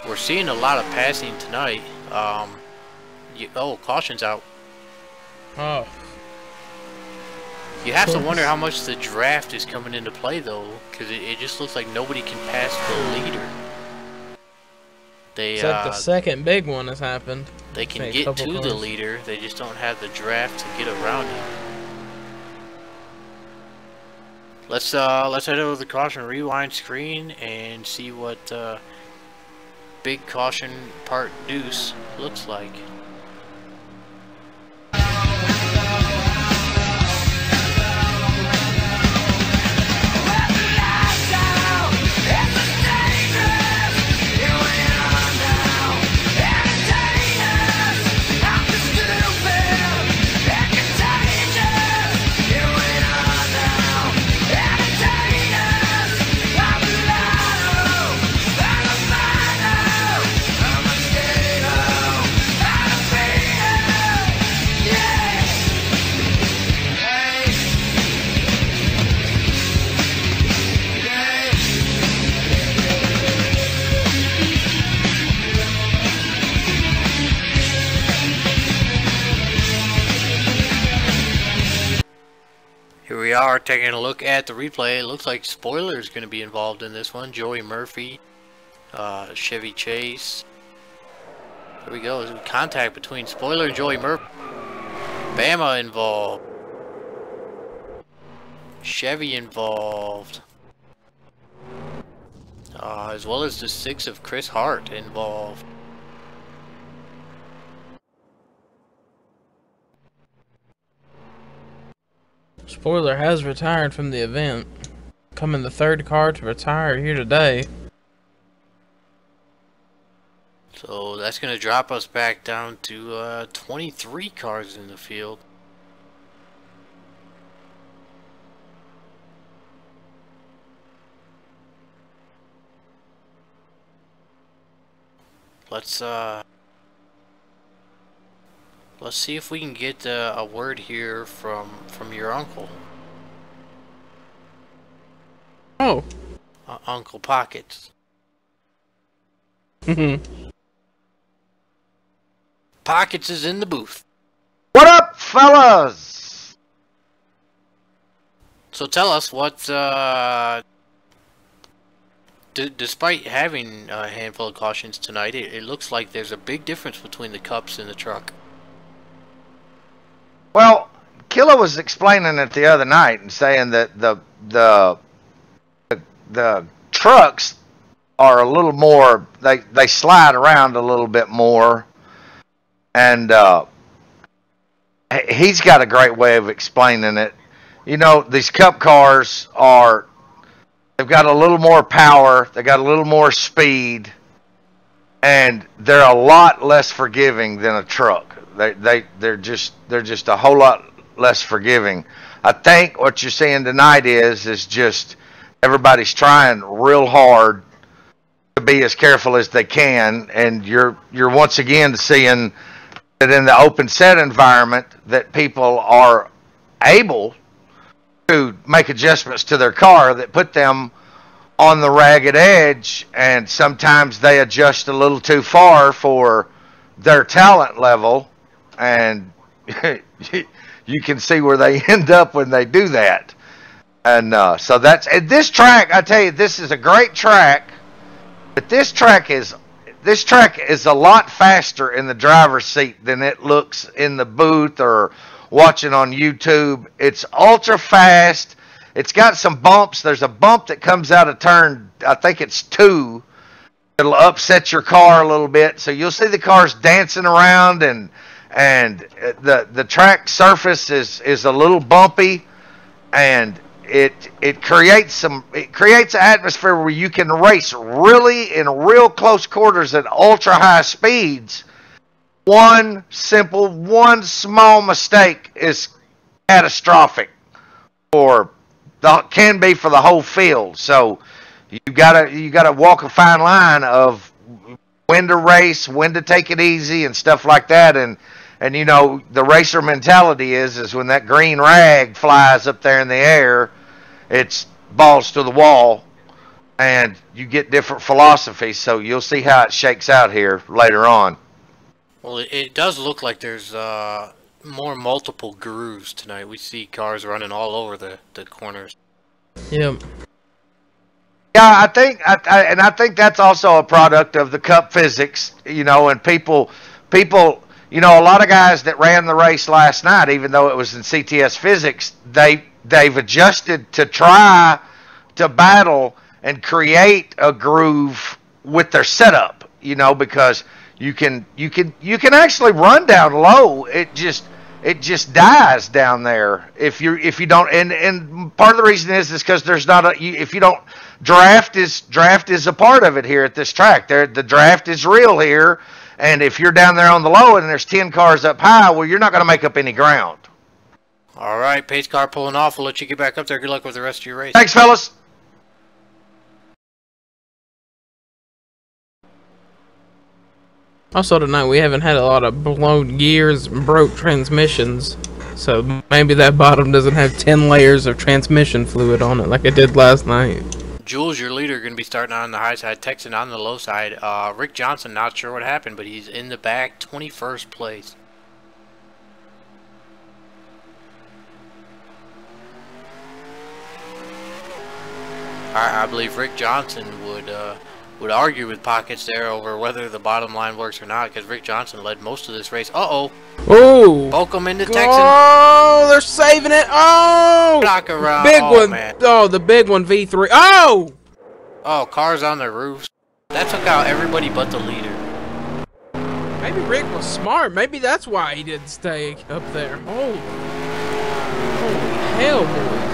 We're seeing a lot of passing tonight. Oh, caution's out. Oh. You have to wonder how much the draft is coming into play, though, because it just looks like nobody can pass the leader. Except the second big one has happened. They can get to the leader, they just don't have the draft to get around him. Let's head over to the caution rewind screen and see what big caution part deuce looks like. Here we are taking a look at the replay. It looks like Spoiler is going to be involved in this one. Joey Murphy, Chevy Chase. Here we go. There's contact between Spoiler and Joey Murphy. Bama involved. Chevy involved. As well as the 6 of Chris Hart involved. Spoiler has retired from the event, coming the 3rd car to retire here today. So that's going to drop us back down to 23 cars in the field. Let's see if we can get a word here from your uncle. Oh. Uncle Pockets. Pockets is in the booth. What up, fellas? So tell us what, despite having a handful of cautions tonight, it looks like there's a big difference between the cups and the truck. Well, Killa was explaining it the other night and saying that the trucks are a little more, they slide around a little bit more. And he's got a great way of explaining it. You know, these Cup cars they've got a little more power, they got a little more speed, and they're a lot less forgiving than a truck. They're just a whole lot less forgiving. I think what you're seeing tonight is just everybody's trying real hard to be as careful as they can, and you're once again seeing that in the open set environment that people are able to make adjustments to their car that put them on the ragged edge, and sometimes they adjust a little too far for their talent level, and you can see where they end up when they do that. And so that's this track. I tell you, this is a great track, but this track is a lot faster in the driver's seat than it looks in the booth or watching on YouTube. It's ultra fast. It's got some bumps. There's a bump that comes out of turn, I think it's 2. It'll upset your car a little bit. So you'll see the cars dancing around, and the track surface is a little bumpy, and it creates an atmosphere where you can race really in real close quarters at ultra high speeds. One small mistake is catastrophic, or can be for the whole field. So you gotta walk a fine line of when to race, when to take it easy, and stuff like that. And you know, the racer mentality is when that green rag flies up there in the air, it's balls to the wall, and you get different philosophies. So you'll see how it shakes out here later on. Well, it does look like there's more multiple grooves tonight. We see cars running all over the corners. Yep. Yeah, I think that's also a product of the Cup physics, you know, and people, you know, a lot of guys that ran the race last night, even though it was in CTS physics, they've adjusted to try to battle and create a groove with their setup, you know, because you can actually run down low. It just dies down there if you don't. And part of the reason is because there's not if you don't draft is a part of it here at this track. The draft is real here, and if you're down there on the low and there's 10 cars up high, well, you're not going to make up any ground. All right, pace car pulling off. We'll let you get back up there. Good luck with the rest of your race. Thanks, fellas. Also tonight we haven't had a lot of blown gears and broke transmissions, so maybe that bottom doesn't have 10 layers of transmission fluid on it like it did last night. Jules, your leader, going to be starting on the high side, Texan on the low side. Rick Johnson, not sure what happened, but he's in the back, 21st place. I believe Rick Johnson would argue with Pockets there over whether the bottom line works or not, because Rick Johnson led most of this race. Uh-oh. Oh! Welcome into Texan. Oh, they're saving it. Oh! Knock around. Big Oh, one. man. Oh, the big one, V3. Oh! Oh, cars on the roofs. That took out everybody but the leader. Maybe Rick was smart. Maybe that's why he didn't stay up there. Holy hell, boys.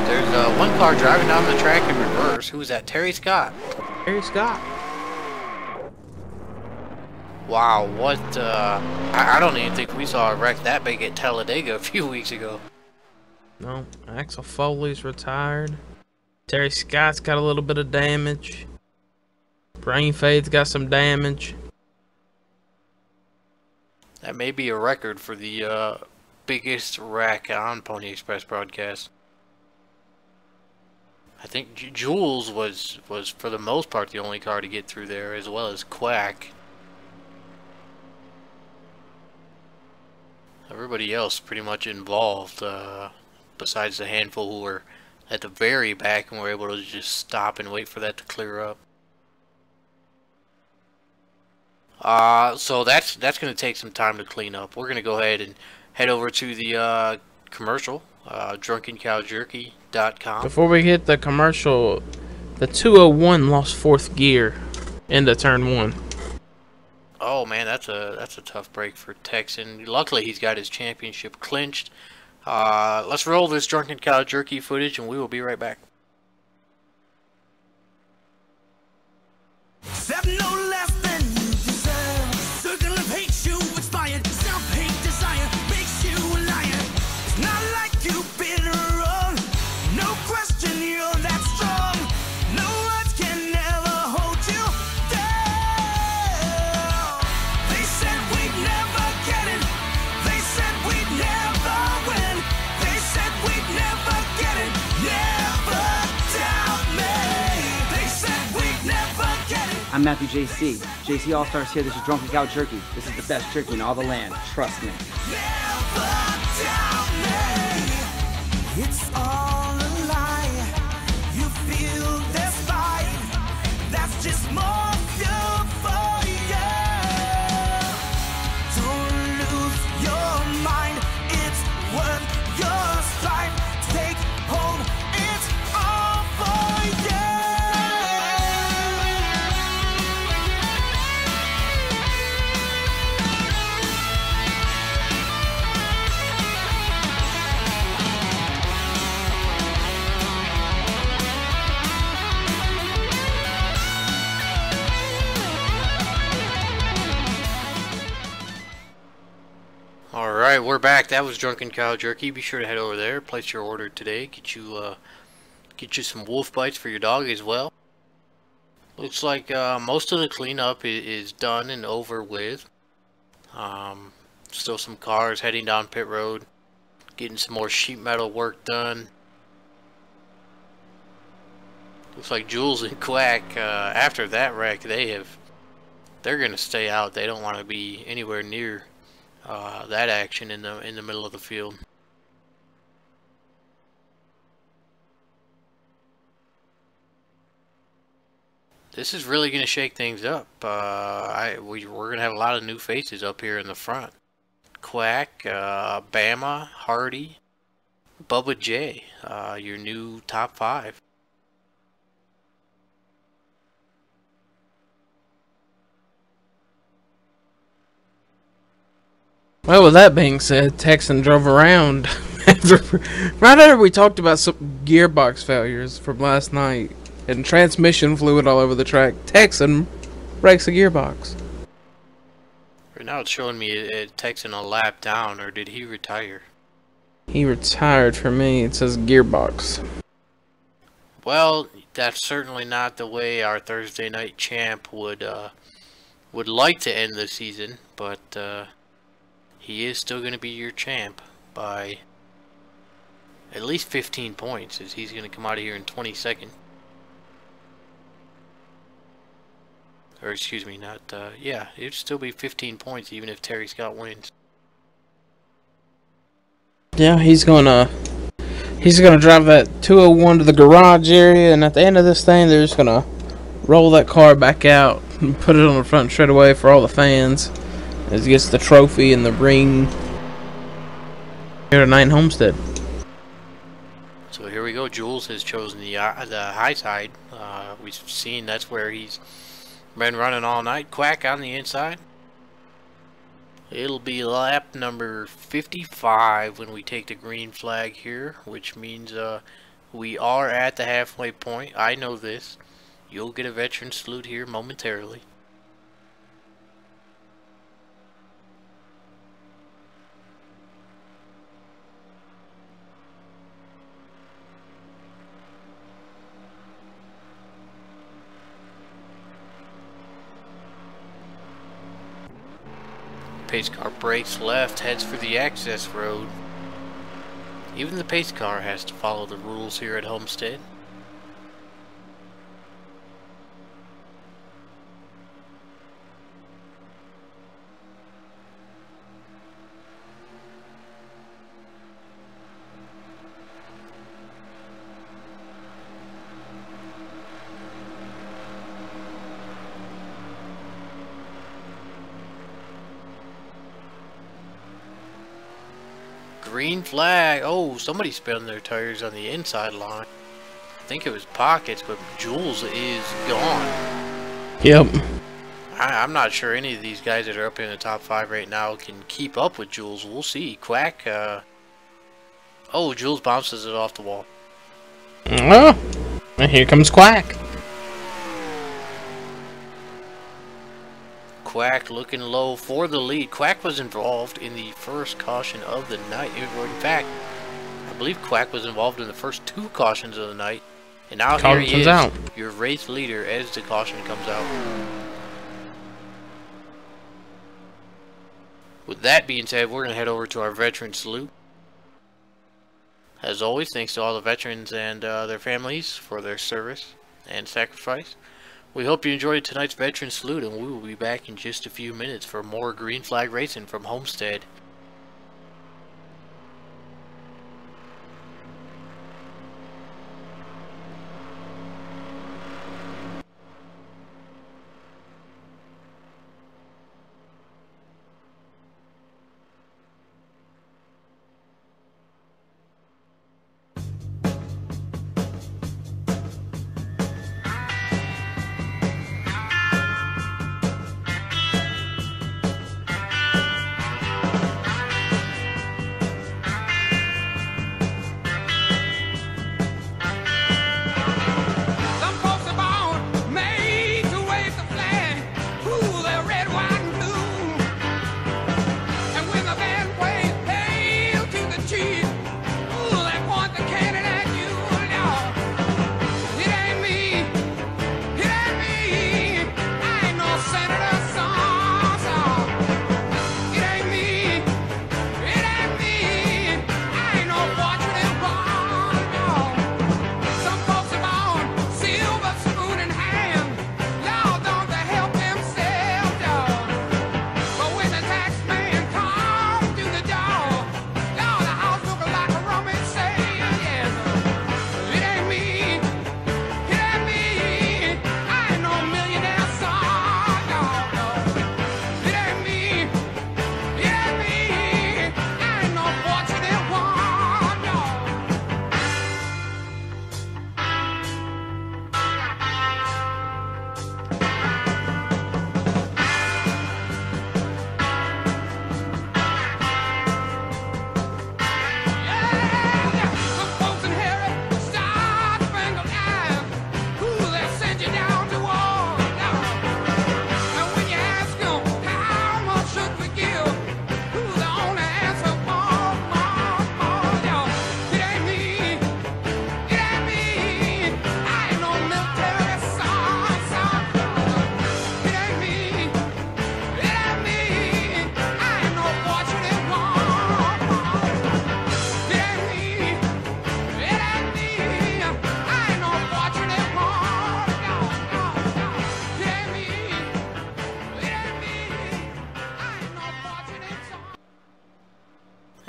There's one car driving down the track in reverse. Who was that? Terry Scott. Terry Scott. Wow, what, I don't even think we saw a wreck that big at Talladega a few weeks ago. No, Axel Foley's retired. Terry Scott's got a little bit of damage. Brain Fade's got some damage. That may be a record for the biggest wreck on Pony Express broadcast. I think Jules was for the most part the only car to get through there, as well as Quack. Everybody else pretty much involved, besides the handful who were at the very back and were able to just stop and wait for that to clear up. So that's going to take some time to clean up. We're going to go ahead and head over to the commercial. Drunken Cow Jerky DCJ.com. Before we hit the commercial, the 201 lost fourth gear into turn 1. Oh man, that's a tough break for Texan. Luckily, he's got his championship clinched. Let's roll this Drunken Cow Jerky footage, and we will be right back. No less than you deserve. Circle of hate you expired. Self-hate desire makes you a liar. It's not like you've been wrong. No question you're that strong. No words can ever hold you down. They said we'd never get it. They said we'd never win. They said we'd never get it. Never doubt me. They said we'd never get it. I'm Matthew JC. JC All-Stars here. This is Drunken Cow Jerky. This is the best jerky in all the land. Trust me. Never doubt me. It's all a lie. You feel this fight. That's just more fuel for you. Don't lose your mind. It's worth your strife. Take hold. It's all for you. Alright, we're back. That was Drunken Cow Jerky. Be sure to head over there, place your order today. Get you some wolf bites for your dog as well. Looks like most of the cleanup is done and over with. Still some cars heading down pit road, getting some more sheet metal work done. Looks like Jules and Quack, after that wreck, they're gonna stay out. They don't want to be anywhere near that action in the middle of the field. This is really going to shake things up. We're going to have a lot of new faces up here in the front. Quack, Bama, Hardy, Bubba J, your new top 5. Well, with that being said, Texan drove around right after we talked about some gearbox failures from last night and transmission fluid all over the track. Texan breaks a gearbox. Right now it's showing me Texan a lap down, or did he retire? He retired for me. It says gearbox. Well, that's certainly not the way our Thursday night champ would like to end the season, but he is still going to be your champ by at least 15 points, as he's going to come out of here in 22nd. Or excuse me, not, yeah, it'd still be 15 points even if Terry Scott wins. Yeah, he's gonna drive that 201 to the garage area, and at the end of this thing, they're just gonna roll that car back out and put it on the front straight away for all the fans. As he gets the trophy and the ring here tonight in Homestead. So here we go. Jules has chosen the high side. We've seen that's where he's been running all night. Quack on the inside. It'll be lap number 55 when we take the green flag here, which means we are at the halfway point. I know this. You'll get a veteran salute here momentarily. Pace car brakes left, heads for the access road. Even the pace car has to follow the rules here at Homestead. green flag. Oh, somebody spun their tires on the inside line. I think it was Pockets, but Jules is gone. Yep. I'm not sure any of these guys that are up in the top 5 right now can keep up with Jules. We'll see. Quack. Oh, Jules bounces it off the wall. Oh, and here comes Quack. Quack looking low for the lead. Quack was involved in the first caution of the night. In fact, I believe Quack was involved in the first 2 cautions of the night. And now here he is, your race leader, as the caution comes out. With that being said, we're going to head over to our veteran salute. As always, thanks to all the veterans and their families for their service and sacrifice. We hope you enjoyed tonight's veteran salute, and we will be back in just a few minutes for more green flag racing from Homestead.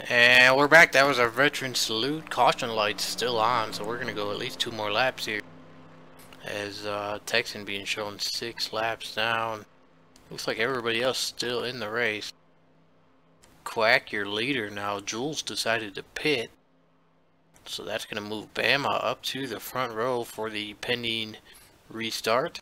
And we're back. That was our veteran salute. Caution lights still on, so we're going to go at least 2 more laps here. As Texan being shown 6 laps down. Looks like everybody else still in the race. Quack, your leader now. Jules decided to pit. So that's going to move Bama up to the front row for the pending restart.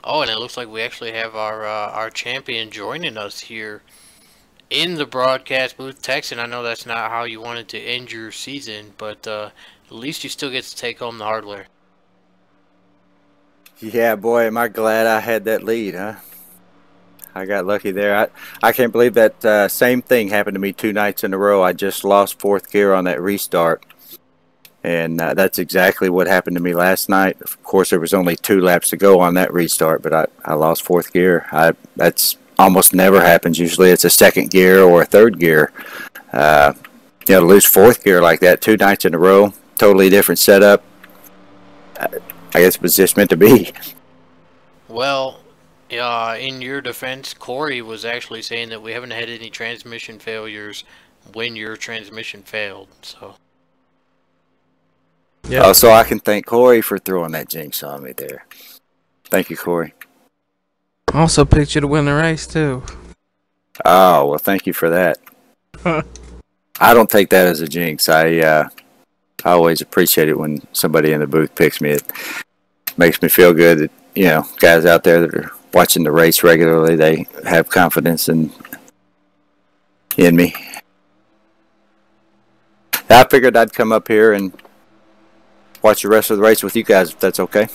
Oh, and it looks like we actually have our champion joining us here in the broadcast booth. Texan, I know that's not how you wanted to end your season, but at least you still get to take home the hardware. Yeah, boy, am I glad I had that lead, huh? I got lucky there. I can't believe that same thing happened to me 2 nights in a row. I just lost 4th gear on that restart. And that's exactly what happened to me last night. Of course, there was only 2 laps to go on that restart, but I lost 4th gear. That's almost never happens. Usually it's a second gear or a third gear. To lose fourth gear like that 2 nights in a row, totally different setup. I guess it was just meant to be. Well, in your defense, Corey was actually saying that we haven't had any transmission failures when your transmission failed, so. Yeah. Oh, so I can thank Corey for throwing that jinx on me there. Thank you, Corey. Also picked you to win the race, too. Oh, well, thank you for that. I don't take that as a jinx. I always appreciate it when somebody in the booth picks me. It makes me feel good that, guys out there that are watching the race regularly, they have confidence in me. I figured I'd come up here and watch the rest of the race with you guys, if that's okay.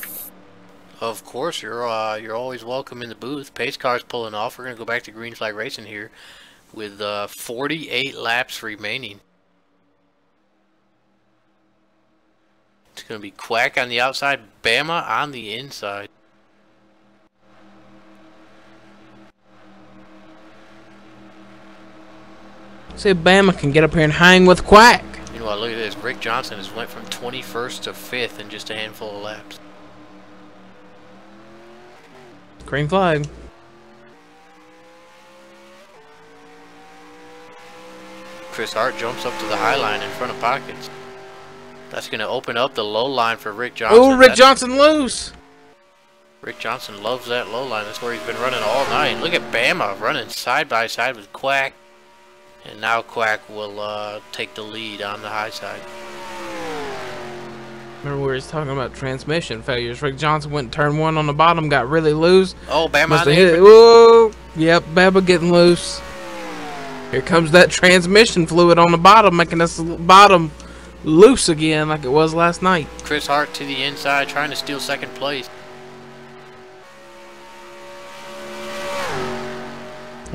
Of course, you're always welcome in the booth. Pace car's pulling off. We're gonna go back to green flag racing here, with 48 laps remaining. It's gonna be Quack on the outside, Bama on the inside. See if Bama can get up here and hang with Quack. Meanwhile, look at this. Rick Johnson has went from 21st to 5th in just a handful of laps. Green flag. Chris Hart jumps up to the high line in front of Pockets. That's going to open up the low line for Rick Johnson. Oh, Rick Johnson loose. Rick Johnson loves that low line. That's where he's been running all night. Look at Bama running side by side with Quack. And now Quack will take the lead on the high side. Remember we were talking about transmission failures. Rick Johnson went turn 1 on the bottom, got really loose. Oh, Bama on the hit. Whoa! Yep, Bama getting loose. Here comes that transmission fluid on the bottom, making this bottom loose again like it was last night. Chris Hart to the inside, trying to steal second place.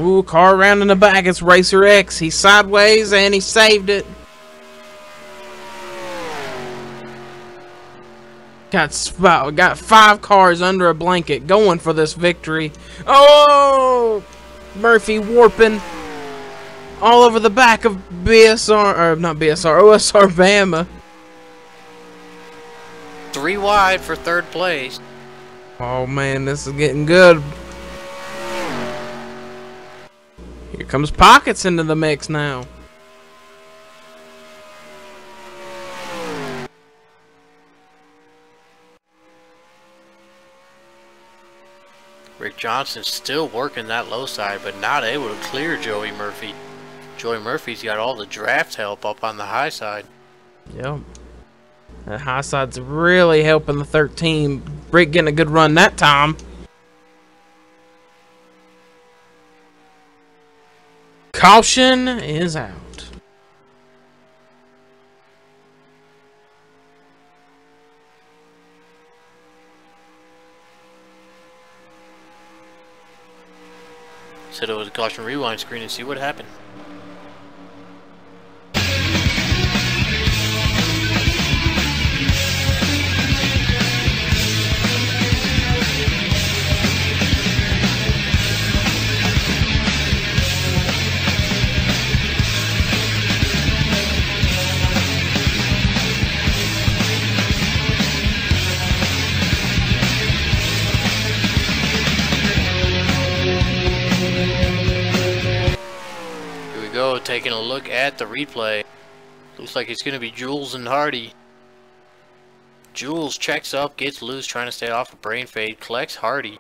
Ooh, car around in the back. It's Racer X. He's sideways and he saved it. Got 5 cars under a blanket going for this victory. Oh! Murphy warping all over the back of BSR, or not BSR, OSR Bama. 3 wide for 3rd place. Oh man, this is getting good. Here comes Pockets into the mix now. Rick Johnson still working that low side, but not able to clear Joey Murphy. Joey Murphy's got all the draft help up on the high side. Yep. The high side's really helping the 13. Rick getting a good run that time. Caution is out. Set over the caution rewind screen and see what happened. Taking a look at the replay. Looks like it's going to be Jules and Hardy. Jules checks up, gets loose, trying to stay off a brain fade, collects Hardy.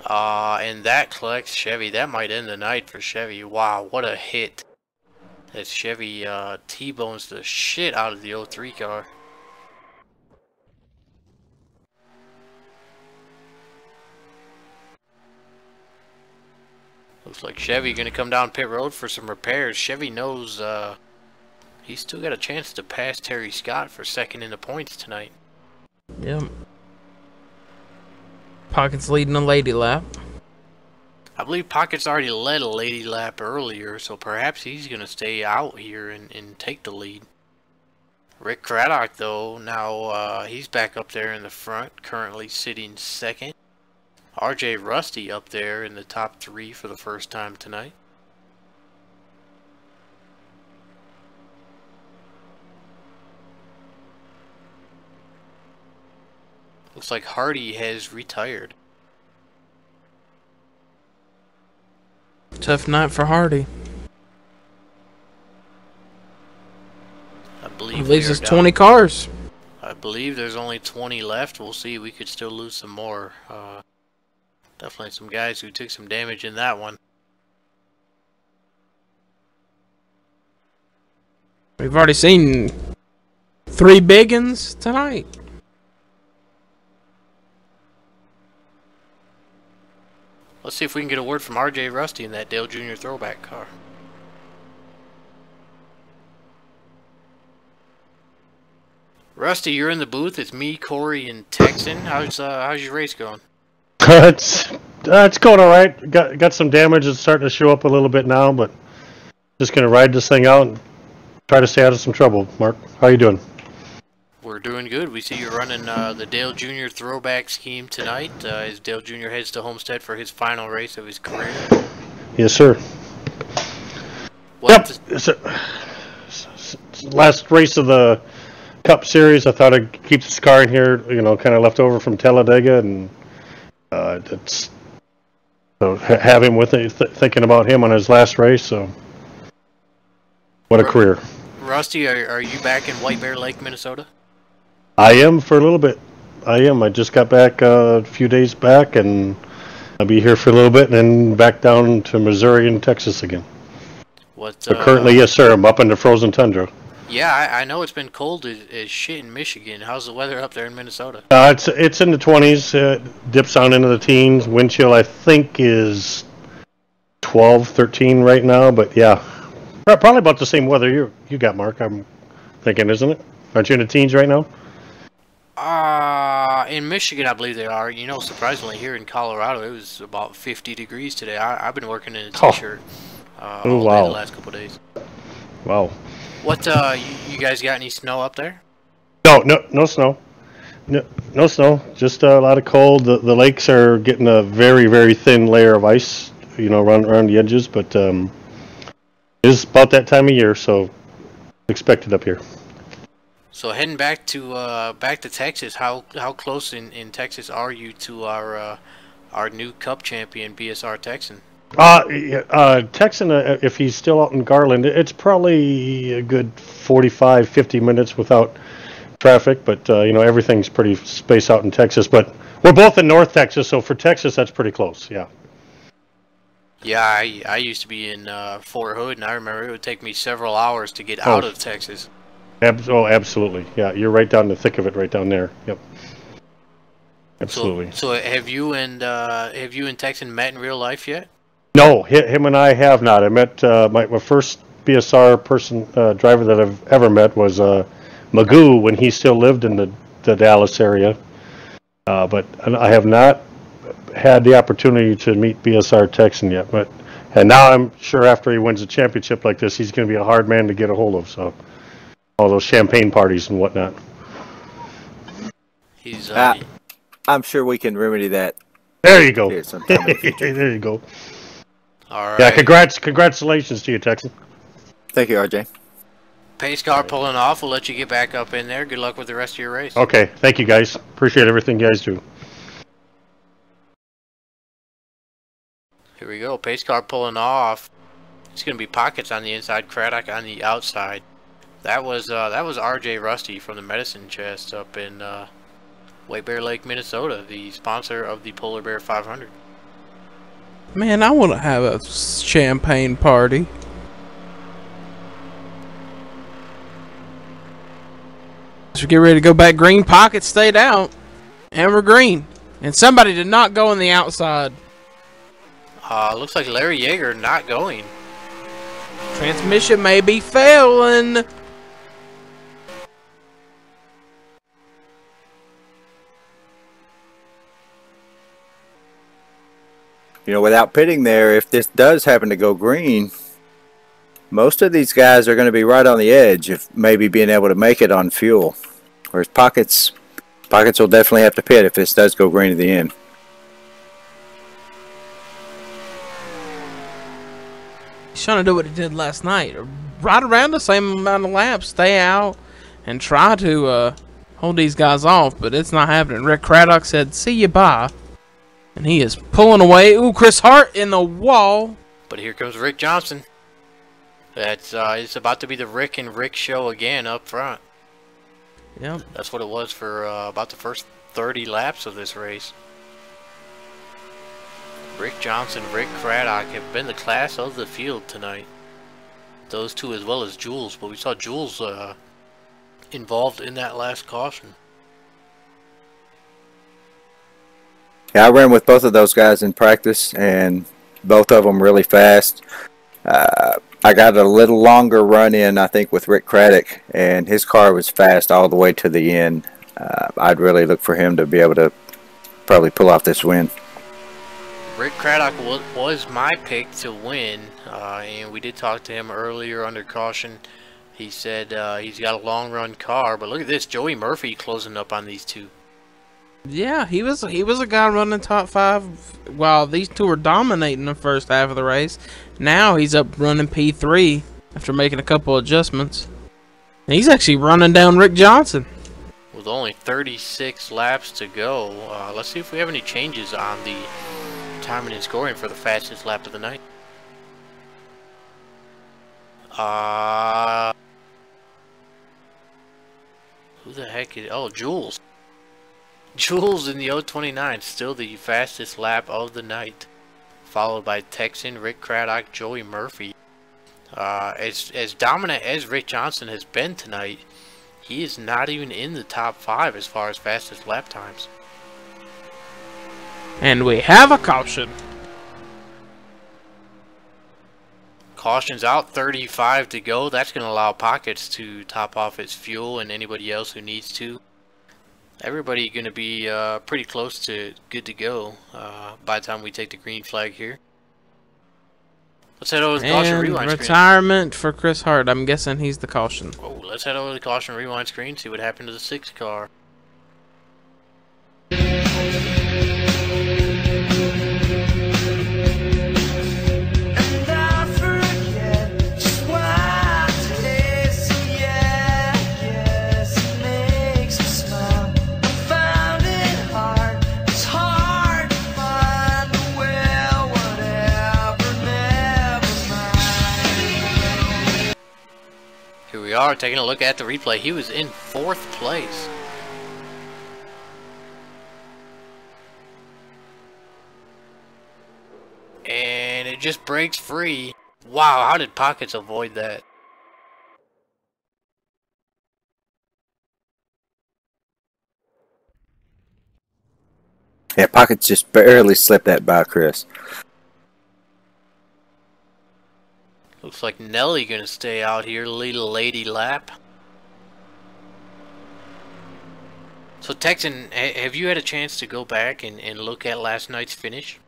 And that collects Chevy. That might end the night for Chevy. Wow, what a hit. That Chevy T-bones the shit out of the 03 car. Looks like Chevy going to come down pit road for some repairs. Chevy knows he's still got a chance to pass Terry Scott for 2nd in the points tonight. Yep. Pockets leading a lady lap. I believe Pockets already led a lady lap earlier, so perhaps he's going to stay out here and take the lead. Rick Craddock, though, now he's back up there in the front, currently sitting 2nd. RJ Rusty up there in the top 3 for the first time tonight. Looks like Hardy has retired. Tough night for Hardy. I believe there's 20 cars. I believe there's only 20 left. We'll see. We could still lose some more. Definitely some guys who took some damage in that one. We've already seen 3 big uns tonight. Let's see if we can get a word from RJ Rusty in that Dale Jr. throwback car. Rusty, you're in the booth. It's me, Corey, and Texan. How's your race going? It's going all right. Got some damage that's starting to show up a little bit now, but just gonna ride this thing out and try to stay out of some trouble. Mark, how you doing? We're doing good. We see you're running the Dale Jr. throwback scheme tonight as Dale Jr. heads to Homestead for his final race of his career. Yes, sir. Yep. It's last race of the Cup Series. I thought I'd keep this car in here, kind of left over from Talladega, and have him with it, thinking about him on his last race. So, what a career. Rusty, are you back in White Bear Lake, Minnesota? I am for a little bit. I am. I just got back a few days back, and I'll be here for a little bit, and then back down to Missouri and Texas again. But currently, yes, sir. I'm up in the frozen tundra. Yeah, I know it's been cold as shit in Michigan. How's the weather up there in Minnesota? It's in the 20s. Dips down into the teens. Wind chill, I think, is 12, 13 right now. But yeah, probably about the same weather you got, Mark. I'm thinking, isn't it? Aren't you in the teens right now? In Michigan, I believe they are. Surprisingly, here in Colorado, it was about 50 degrees today. I've been working in a t-shirt all day the last couple of days. Wow. What, you guys got any snow up there? No snow. No snow. Just a lot of cold. The lakes are getting a very, very thin layer of ice, around the edges. But it's about that time of year, so expect it up here. So heading back to Texas, how close in Texas are you to our new Cup champion BSR Texan? Texan, if he's still out in Garland, it's probably a good 45, 50 minutes without traffic. But everything's pretty spaced out in Texas. But we're both in North Texas, so for Texas, that's pretty close. Yeah. Yeah, I used to be in Fort Hood, and I remember it would take me several hours to get out of Texas. Absolutely. Yeah, you're right down the thick of it, right down there. Yep. Absolutely. So have you and Texan met in real life yet? No, him and I have not. I met my first BSR driver that I've ever met was Magoo when he still lived in the Dallas area. But I have not had the opportunity to meet BSR Texan yet. And now I'm sure after he wins a championship like this, he's going to be a hard man to get a hold of. So. All those champagne parties and whatnot. I'm sure we can remedy that. There you go. There you go. All right. Yeah, congratulations to you, Texan. Thank you, RJ. Pace car pulling off. We'll let you get back up in there. Good luck with the rest of your race. Okay, thank you guys. Appreciate everything you guys do. Here we go. Pace car pulling off. It's going to be Pockets on the inside, Craddock on the outside. That was RJ Rusty from the Medicine Chest up in White Bear Lake, Minnesota, the sponsor of the Polar Bear 500. Man, I want to have a champagne party. So get ready to go back green. Pockets stayed out. And we're green. And somebody did not go on the outside. Looks like Larry Yeager not going. Transmission may be failing. Without pitting there, if this does happen to go green, most of these guys are going to be right on the edge of maybe being able to make it on fuel. Whereas Pockets will definitely have to pit if this does go green at the end. He's trying to do what he did last night. Right around the same amount of laps. Stay out and try to hold these guys off, but it's not happening. Rick Craddock said, "See you, bye." And he is pulling away. Ooh, Chris Hart in the wall. But here comes Rick Johnson. That's it's about to be the Rick and Rick show again up front. Yep. That's what it was for about the first 30 laps of this race. Rick Johnson, Rick Craddock have been the class of the field tonight. Those two as well as Jules, but we saw Jules involved in that last caution. Yeah, I ran with both of those guys in practice, and both of them really fast. I got a little longer run in, I think, with Rick Craddock, and his car was fast all the way to the end. I'd really look for him to be able to probably pull off this win. Rick Craddock was my pick to win, and we did talk to him earlier under caution. He said he's got a long run car, but look at this, Joey Murphy closing up on these two. Yeah, he was a guy running top 5 while these two were dominating the first half of the race. Now he's up running P3 after making a couple adjustments. And he's actually running down Rick Johnson. With only 36 laps to go, let's see if we have any changes on the timing and scoring for the fastest lap of the night. Who the heck is... Oh, Jules. Jules in the 029, still the fastest lap of the night. Followed by Texan, Rick Craddock, Joey Murphy. As dominant as Rick Johnson has been tonight, he is not even in the top 5 as far as fastest lap times. And we have a caution. Caution's out, 35 to go. That's going to allow Pockets to top off its fuel and anybody else who needs to. Everybody going to be pretty close to good to go by the time we take the green flag here. Let's head over to the caution rewind screen. Retirement for Chris Hart. I'm guessing he's the caution. Oh, let's head over to the caution rewind screen, see what happened to the 6 car. Here we are taking a look at the replay. He was in 4th place. And it just breaks free. Wow, how did Pockets avoid that? Yeah, Pockets just barely slipped that by Chris. Looks like Nelly gonna stay out here, lead a lady lap. So Texan, have you had a chance to go back and look at last night's finish?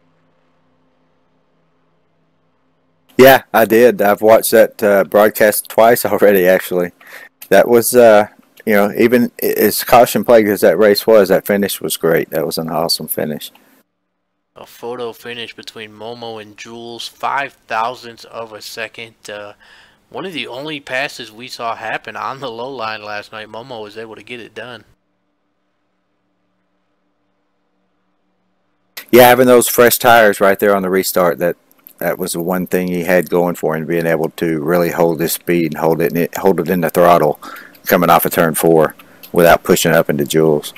Yeah, I did. I've watched that broadcast twice already, actually. That was, you know, even as caution plagued as that race was, that finish was great. That was an awesome finish. A photo finish between Momo and Jules, 0.005 of a second. One of the only passes we saw happen on the low line last night. Momo was able to get it done. Yeah, having those fresh tires right there on the restart, that was the one thing he had going for him, being able to really hold his speed and hold it in the throttle coming off of turn 4 without pushing up into Jules.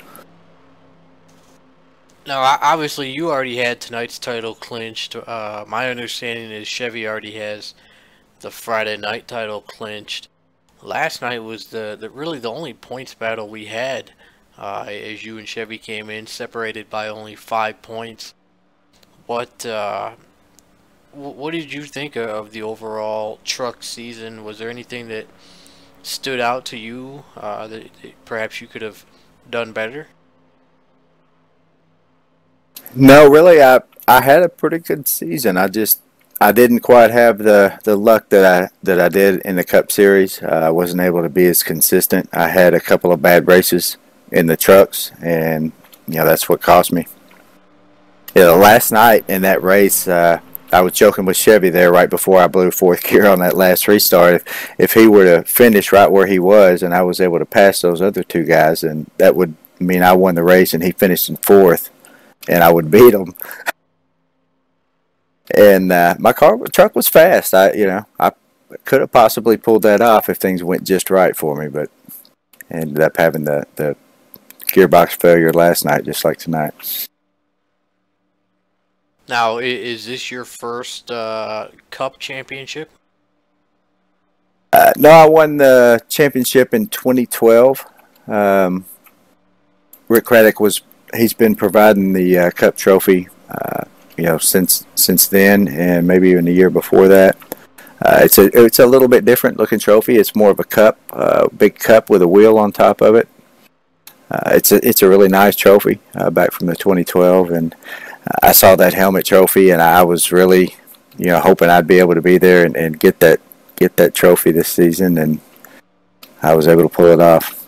Now, obviously, you already had tonight's title clinched. My understanding is Chevy already has the Friday night title clinched. Last night was really the only points battle we had, as you and Chevy came in, separated by only 5 points. What did you think of the overall truck season? Was there anything that stood out to you that perhaps you could have done better? No, really, I had a pretty good season. I didn't quite have the luck that I did in the Cup Series. I wasn't able to be as consistent. I had a couple of bad races in the trucks, and you know that's what cost me. Yeah, last night in that race, I was joking with Chevy there right before I blew fourth gear on that last restart. If he were to finish right where he was and I was able to pass those other two guys, then that would mean I won the race and he finished in fourth, and I would beat him. And my truck was fast. I could have possibly pulled that off if things went just right for me, but ended up having the gearbox failure last night, just like tonight. Now, is this your first Cup championship? No, I won the championship in 2012. Rick Craddock he's been providing the Cup trophy, since then, and maybe even a year before that. It's a little bit different looking trophy. It's more of a cup, big cup with a wheel on top of it. It's a really nice trophy back from the 2012, and I saw that helmet trophy, and I was really, hoping I'd be able to be there and get that trophy this season, and I was able to pull it off.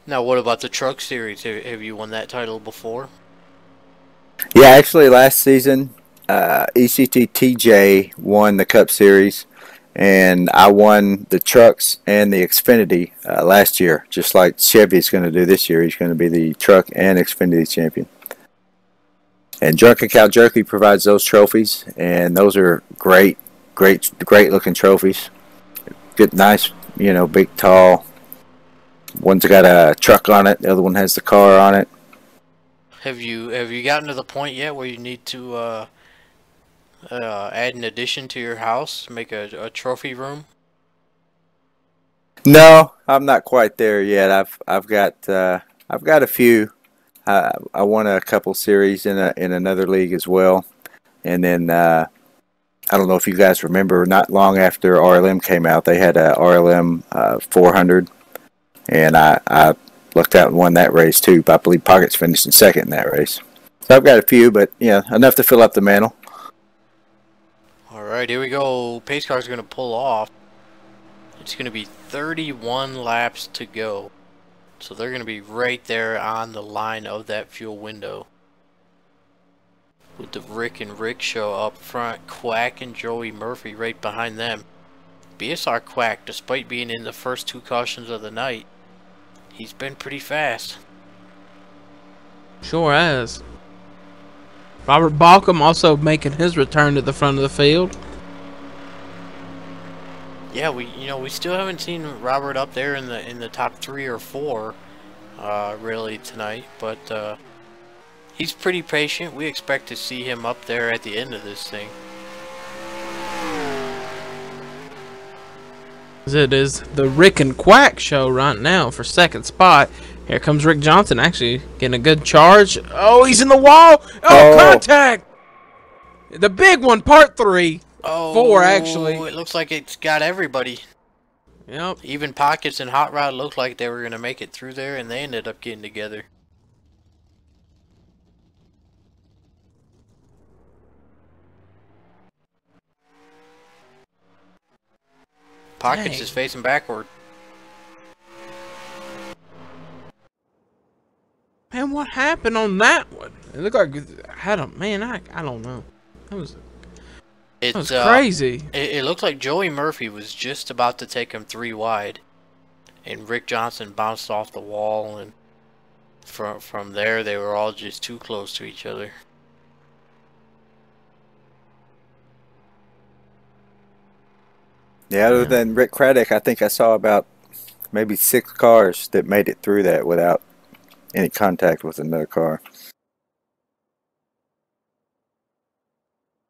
Now, what about the Truck Series? Have you won that title before? Yeah, actually, last season, ECT TJ won the Cup Series, and I won the Trucks and the Xfinity last year, just like Chevy's going to do this year. He's going to be the Truck and Xfinity champion. And Drunken Cow Jerky provides those trophies, and those are great looking trophies. Good, nice, big, tall. One's got a truck on it, the other one has the car on it. Have you gotten to the point yet where you need to add an addition to your house, make a trophy room? No, I'm not quite there yet. I've got a few. I won a couple series in another league as well, and then I don't know if you guys remember. Not long after RLM came out, they had a RLM 400, and I lucked out and won that race too. I believe Pockets finished in second in that race. So I've got a few, but enough to fill up the mantle. All right, here we go. Pace car's going to pull off. It's going to be 31 laps to go. So they're going to be right there on the line of that fuel window. With the Rick and Rick show up front, Quack and Joey Murphy right behind them. BSR Quack, despite being in the first two cautions of the night, he's been pretty fast. Sure has. Robert Balcom also making his return to the front of the field. Yeah, we still haven't seen Robert up there in the top 3 or 4 really tonight, but he's pretty patient. We expect to see him up there at the end of this thing. It is the Rick and Quack show right now for second spot. Here comes Rick Johnson, actually getting a good charge. Oh, he's in the wall. Oh, contact. The big one, part 3. Oh, 4 actually. It looks like it's got everybody. Yep. Even Pockets and Hot Rod looked like they were going to make it through there, and they ended up getting together. Pockets is facing backward. Man, what happened on that one? It looked like it had a man. I don't know. That was crazy. It looked like Joey Murphy was just about to take him 3 wide, and Rick Johnson bounced off the wall, and from there they were all just too close to each other. Yeah, other than Rick Craddock, I think I saw about maybe 6 cars that made it through that without any contact with another car.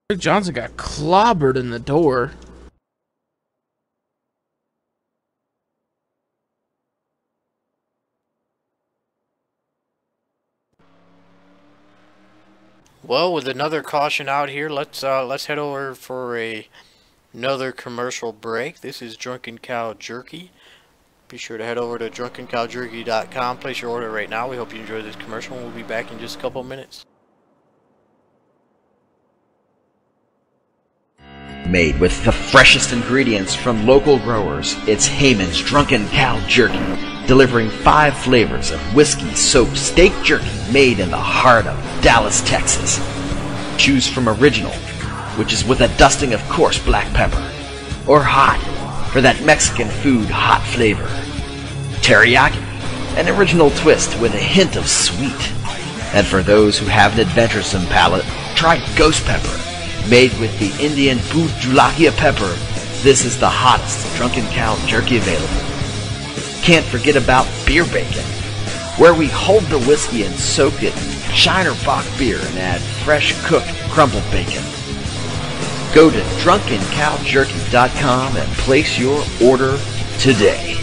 Rick Johnson got clobbered in the door. Well, with another caution out here, let's head over for another commercial break. This is Drunken Cow Jerky. Be sure to head over to drunkencowjerky.com. Place your order right now. We hope you enjoy this commercial, and we'll be back in just a couple of minutes. Made with the freshest ingredients from local growers, it's Heyman's Drunken Cow Jerky, delivering 5 flavors of whiskey soaked steak jerky made in the heart of Dallas, Texas. Choose from original, which is with a dusting of coarse black pepper. Or hot, for that Mexican food hot flavor. Teriyaki, an original twist with a hint of sweet. And for those who have an adventuresome palate, try ghost pepper. Made with the Indian Bhut Julakia pepper, this is the hottest drunken cow jerky available. Can't forget about beer bacon, where we hold the whiskey and soak it in Shiner Bock beer and add fresh cooked crumbled bacon. Go to drunkencowjerky.com and place your order today.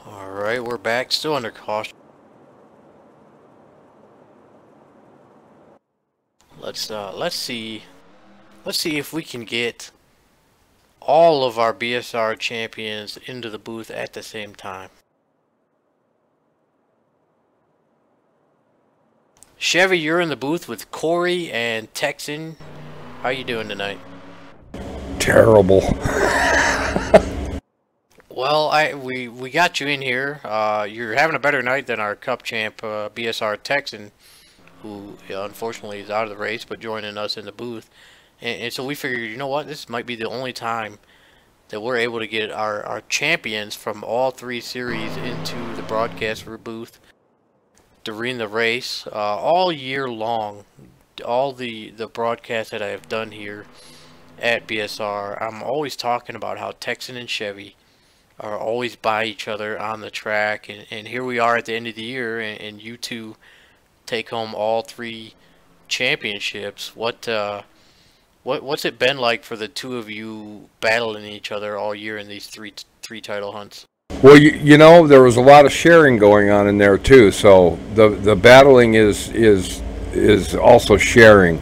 Alright, we're back, still under caution. Let's see if we can get all of our BSR champions into the booth at the same time. Chevy, you're in the booth with Corey and Texan. How you doing tonight? Terrible. Well, we got you in here. You're having a better night than our Cup champ BSR Texan, who unfortunately is out of the race, but joining us in the booth. And so we figured, you know what, this might be the only time that we're able to get our champions from all three series into the broadcast booth during the race. All year long, all the broadcasts that I have done here at BSR, I'm always talking about how Texan and Chevy are always by each other on the track. And here we are at the end of the year, and you two take home all three championships. What's it been like for the two of you battling each other all year in these three title hunts? Well, you know, there was a lot of sharing going on in there too. So the battling is also sharing.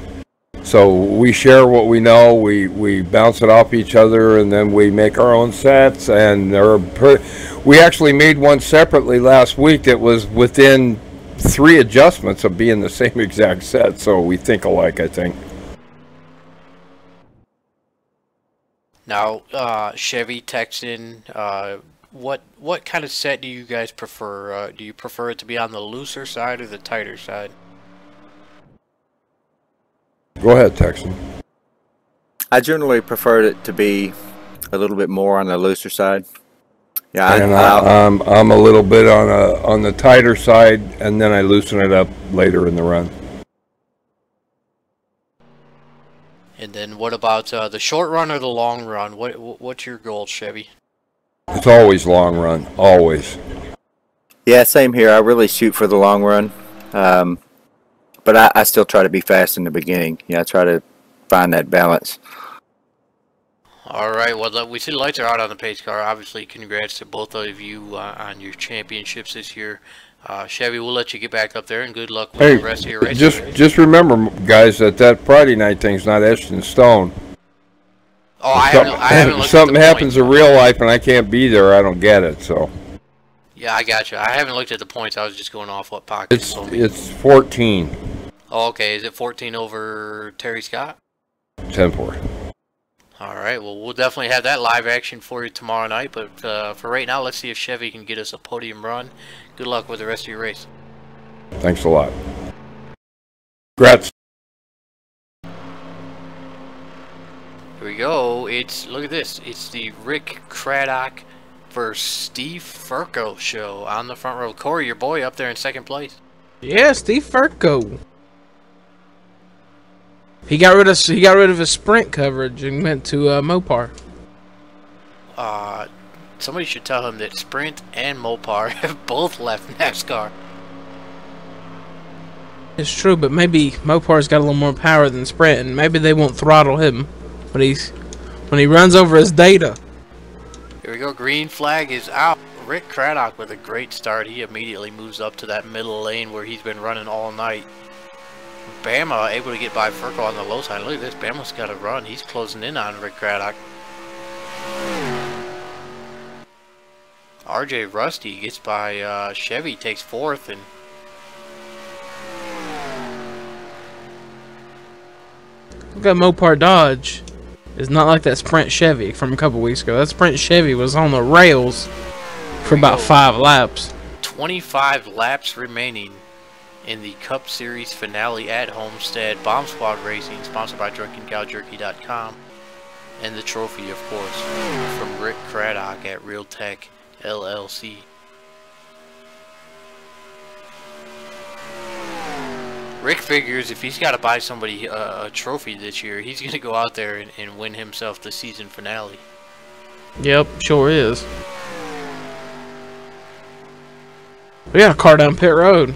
So we share what we know, we bounce it off each other, and then we make our own sets. And we actually made one separately last week that was within 3 adjustments of being the same exact set. So we think alike, I think. Now, Chevy, Texan, what kind of set do you guys prefer? Do you prefer it to be on the looser side or the tighter side? Go ahead, Texan. I generally prefer it to be a little bit more on the looser side. Yeah, and I'm a little bit on the tighter side, and then I loosen it up later in the run. And then what about the short run or the long run? What's your goal, Chevy? It's always long run, always. Yeah, same here. I really shoot for the long run. But I still try to be fast in the beginning. Yeah, I try to find that balance. All right. Well, we see the lights are out on the pace car. Obviously, congrats to both of you on your championships this year. Chevy, we'll let you get back up there, and good luck with the rest of your race. Just remember, guys, that Friday night thing's not etched in stone. Oh, I haven't looked if something at the happens points. in real life and I can't be there, I don't get it. So. Yeah, I got you. I haven't looked at the points. I was just going off what Pocket told me. It's 14. Oh, okay. Is it 14 over Terry Scott? 10-4. All right. Well, we'll definitely have that live action for you tomorrow night. But for right now, let's see if Chevy can get us a podium run. Good luck with the rest of your race. Thanks a lot. Congrats. Here we go. Look at this. It's the Rick Craddock versus Steve Furco show on the front row. Corey, your boy, up there in second place. Yeah, Steve Furco. He got rid of his sprint coverage and went to Mopar. Somebody should tell him that Sprint and Mopar have both left NASCAR. It's true, but maybe Mopar's got a little more power than Sprint, and maybe they won't throttle him when he runs over his data. Here we go. Green flag is out. Rick Craddock with a great start. He immediately moves up to that middle lane where he's been running all night. Bama able to get by Furco on the low side. Look at this. Bama's got a run. He's closing in on Rick Craddock. RJ Rusty gets by Chevy, takes fourth, and look at Mopar Dodge. It's not like that Sprint Chevy from a couple weeks ago. That Sprint Chevy was on the rails for about 5 laps. 25 laps remaining in the Cup Series finale at Homestead. Bomb Squad Racing, sponsored by DrunkenCowJerky.com. And the trophy, of course, from Rick Craddock at Real Tech LLC. Rick figures if he's got to buy somebody a trophy this year, he's going to go out there and win himself the season finale. Yep, sure is. We got a car down pit road.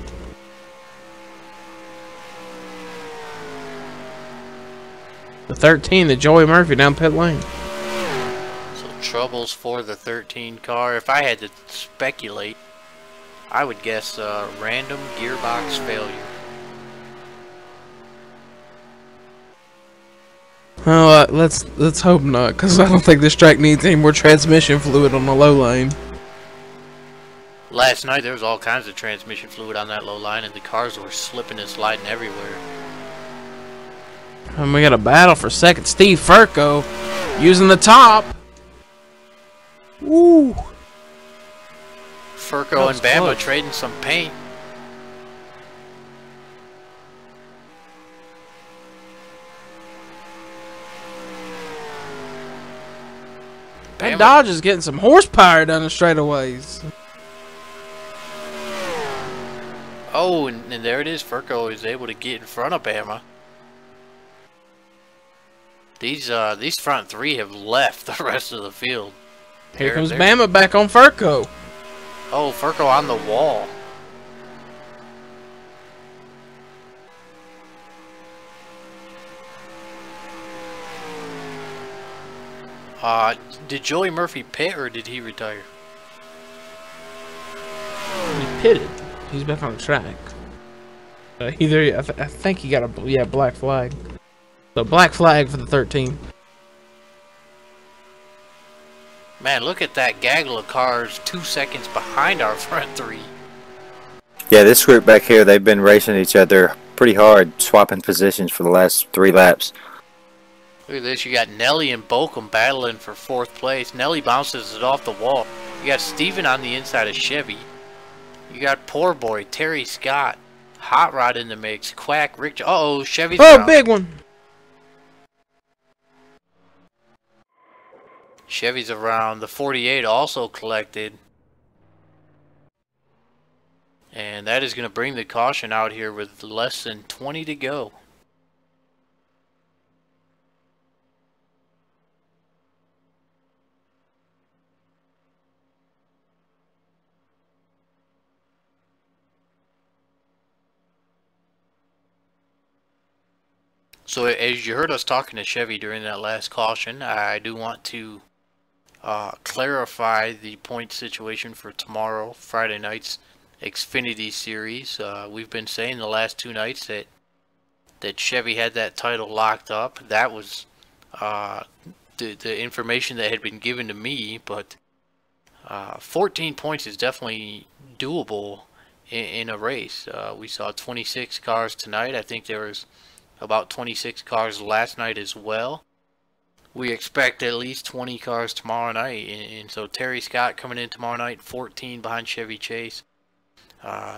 The 13, the Joey Murphy down pit lane. So troubles for the 13 car. If I had to speculate, I would guess random gearbox failure. Well, let's hope not, because I don't think this track needs any more transmission fluid on the low lane. Last night there was all kinds of transmission fluid on that low line, and the cars were slipping and sliding everywhere. And we got a battle for second. Steve Furco using the top. Woo! Furco and Bama trading some paint. That Dodge is getting some horsepower down the straightaways. Oh, and there it is. Furco is able to get in front of Bama. These front three have left the rest of the field. Here comes Bama back on Furco. Oh, Furco on the wall. Did Joey Murphy pit or did he retire? He pitted. He's back on the track. I think he got a black flag. So black flag for the 13. Man, look at that gaggle of cars 2 seconds behind our front three. Yeah, this group back here, they've been racing each other pretty hard, swapping positions for the last 3 laps. Look at this, you got Nelly and Bokum battling for 4th place. Nelly bounces it off the wall. You got Steven on the inside of Chevy. You got Poor Boy, Terry Scott, Hot Rod in the mix, Quack, Rick. Uh-oh, Chevy's around. Big one. Chevy's around. The 48 also collected. And that is going to bring the caution out here with less than 20 to go. So as you heard us talking to Chevy during that last caution, I do want to clarify the point situation for tomorrow, Friday night's Xfinity Series. We've been saying the last 2 nights that Chevy had that title locked up. That was the information that had been given to me, but 14 points is definitely doable in a race. We saw 26 cars tonight. I think there was about 26 cars last night as well. We expect at least 20 cars tomorrow night, and so Terry Scott coming in tomorrow night, 14 behind Chevy Chase.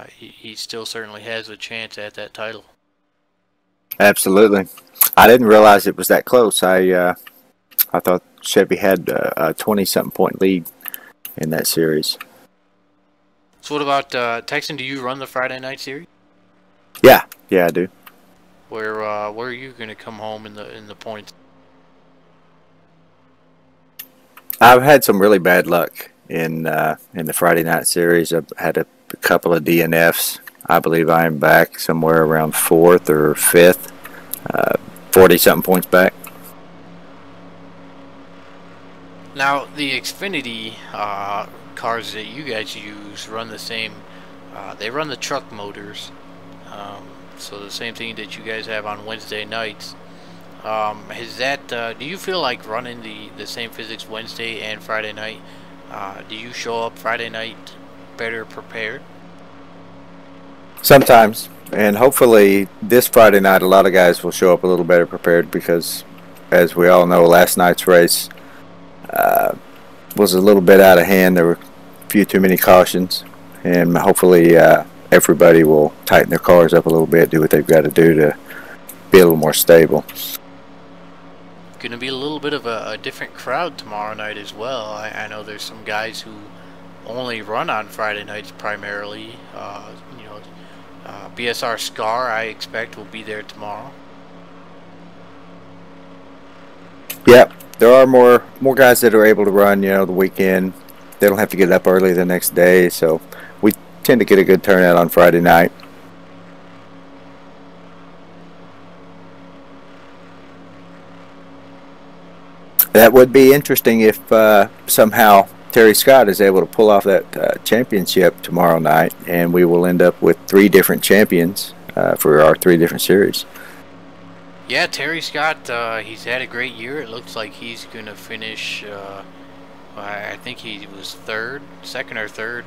He still certainly has a chance at that title. Absolutely. I didn't realize it was that close. I thought Chevy had a 20-something point lead in that series. So what about Texan? Do you run the Friday night series? Yeah, I do. Where are you going to come home in the points? I've had some really bad luck in the Friday night series. I've had a couple of DNFs. I believe I am back somewhere around 4th or 5th, 40-something points back. Now the Xfinity cars that you guys use run the same. They run the truck motors. So the same thing that you guys have on Wednesday nights. Is that, do you feel like running the same physics Wednesday and Friday night? Do you show up Friday night better prepared? Sometimes, and hopefully this Friday night a lot of guys will show up a little better prepared because, as we all know, last night's race was a little bit out of hand. There were a few too many cautions, and hopefully everybody will tighten their cars up a little bit, do what they've got to do to be a little more stable. Going to be a little bit of a different crowd tomorrow night as well. I know there's some guys who only run on Friday nights primarily. BSR Scar, I expect, will be there tomorrow. Yep, there are more guys that are able to run, the weekend. They don't have to get up early the next day, so we tend to get a good turnout on Friday night. That would be interesting if somehow Terry Scott is able to pull off that championship tomorrow night, and we will end up with 3 different champions for our 3 different series. Yeah, Terry Scott, he's had a great year. It looks like he's going to finish, I think he was second or third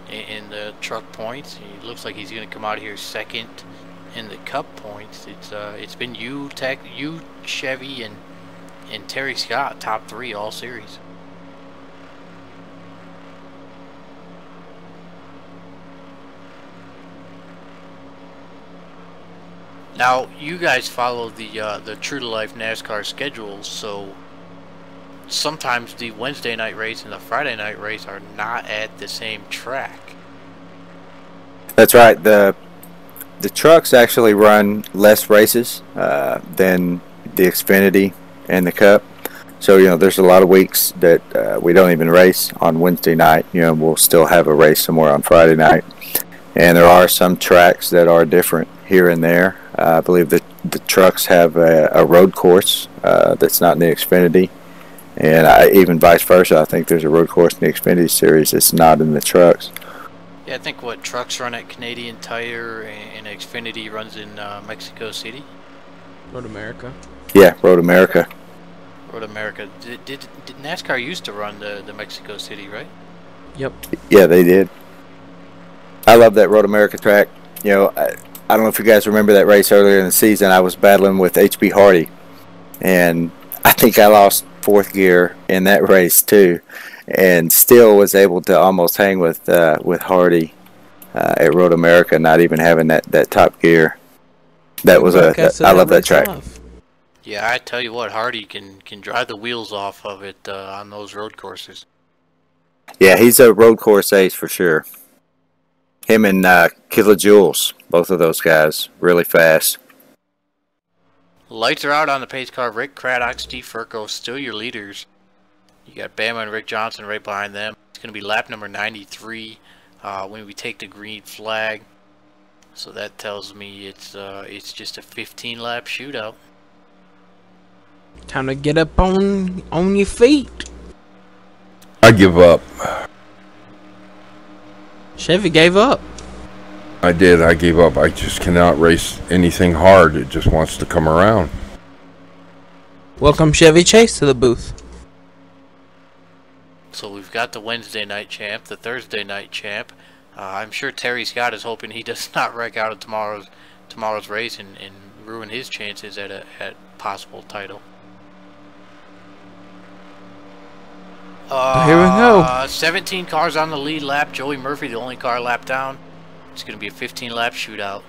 in the truck points. It looks like he's going to come out here second in the Cup points. It's been you, Chevy, and Terry Scott, top 3 all series. Now, you guys follow the True to Life NASCAR schedules, so sometimes the Wednesday night race and the Friday night race are not at the same track. That's right. The trucks actually run less races than the Xfinity and the Cup. So, there's a lot of weeks that we don't even race on Wednesday night. We'll still have a race somewhere on Friday night. And there are some tracks that are different here and there. I believe that the trucks have a road course that's not in the Xfinity. And even vice versa, I think there's a road course in the Xfinity series that's not in the trucks. Yeah, I think what trucks run at Canadian Tire and Xfinity runs in Mexico City. Road America. Yeah, Road America. Road America. Did NASCAR used to run the Mexico City, right? Yep. Yeah, they did. I love that Road America track. I don't know if you guys remember that race earlier in the season. I was battling with H.B. Hardy, and I think I lost 4th gear in that race too, and still was able to almost hang with Hardy at Road America, not even having that top gear. That was I love that track. Yeah, I tell you what, Hardy can drive the wheels off of it on those road courses. Yeah, he's a road course ace for sure. Him and Kilojoules, both of those guys, really fast. Lights are out on the pace car. Rick Craddock, Steve Furco, still your leaders. You got Bama and Rick Johnson right behind them. It's going to be lap number 93 when we take the green flag. So that tells me it's just a 15-lap shootout. Time to get up on your feet. I give up. Chevy gave up. I did. I gave up. I just cannot race anything hard. It just wants to come around. Welcome Chevy Chase to the booth. So we've got the Wednesday night champ, the Thursday night champ. I'm sure Terry Scott is hoping he does not wreck out of tomorrow's race and ruin his chances at possible title. Here we go. 17 cars on the lead lap. Joey Murphy, the only car lap down. It's going to be a 15-lap shootout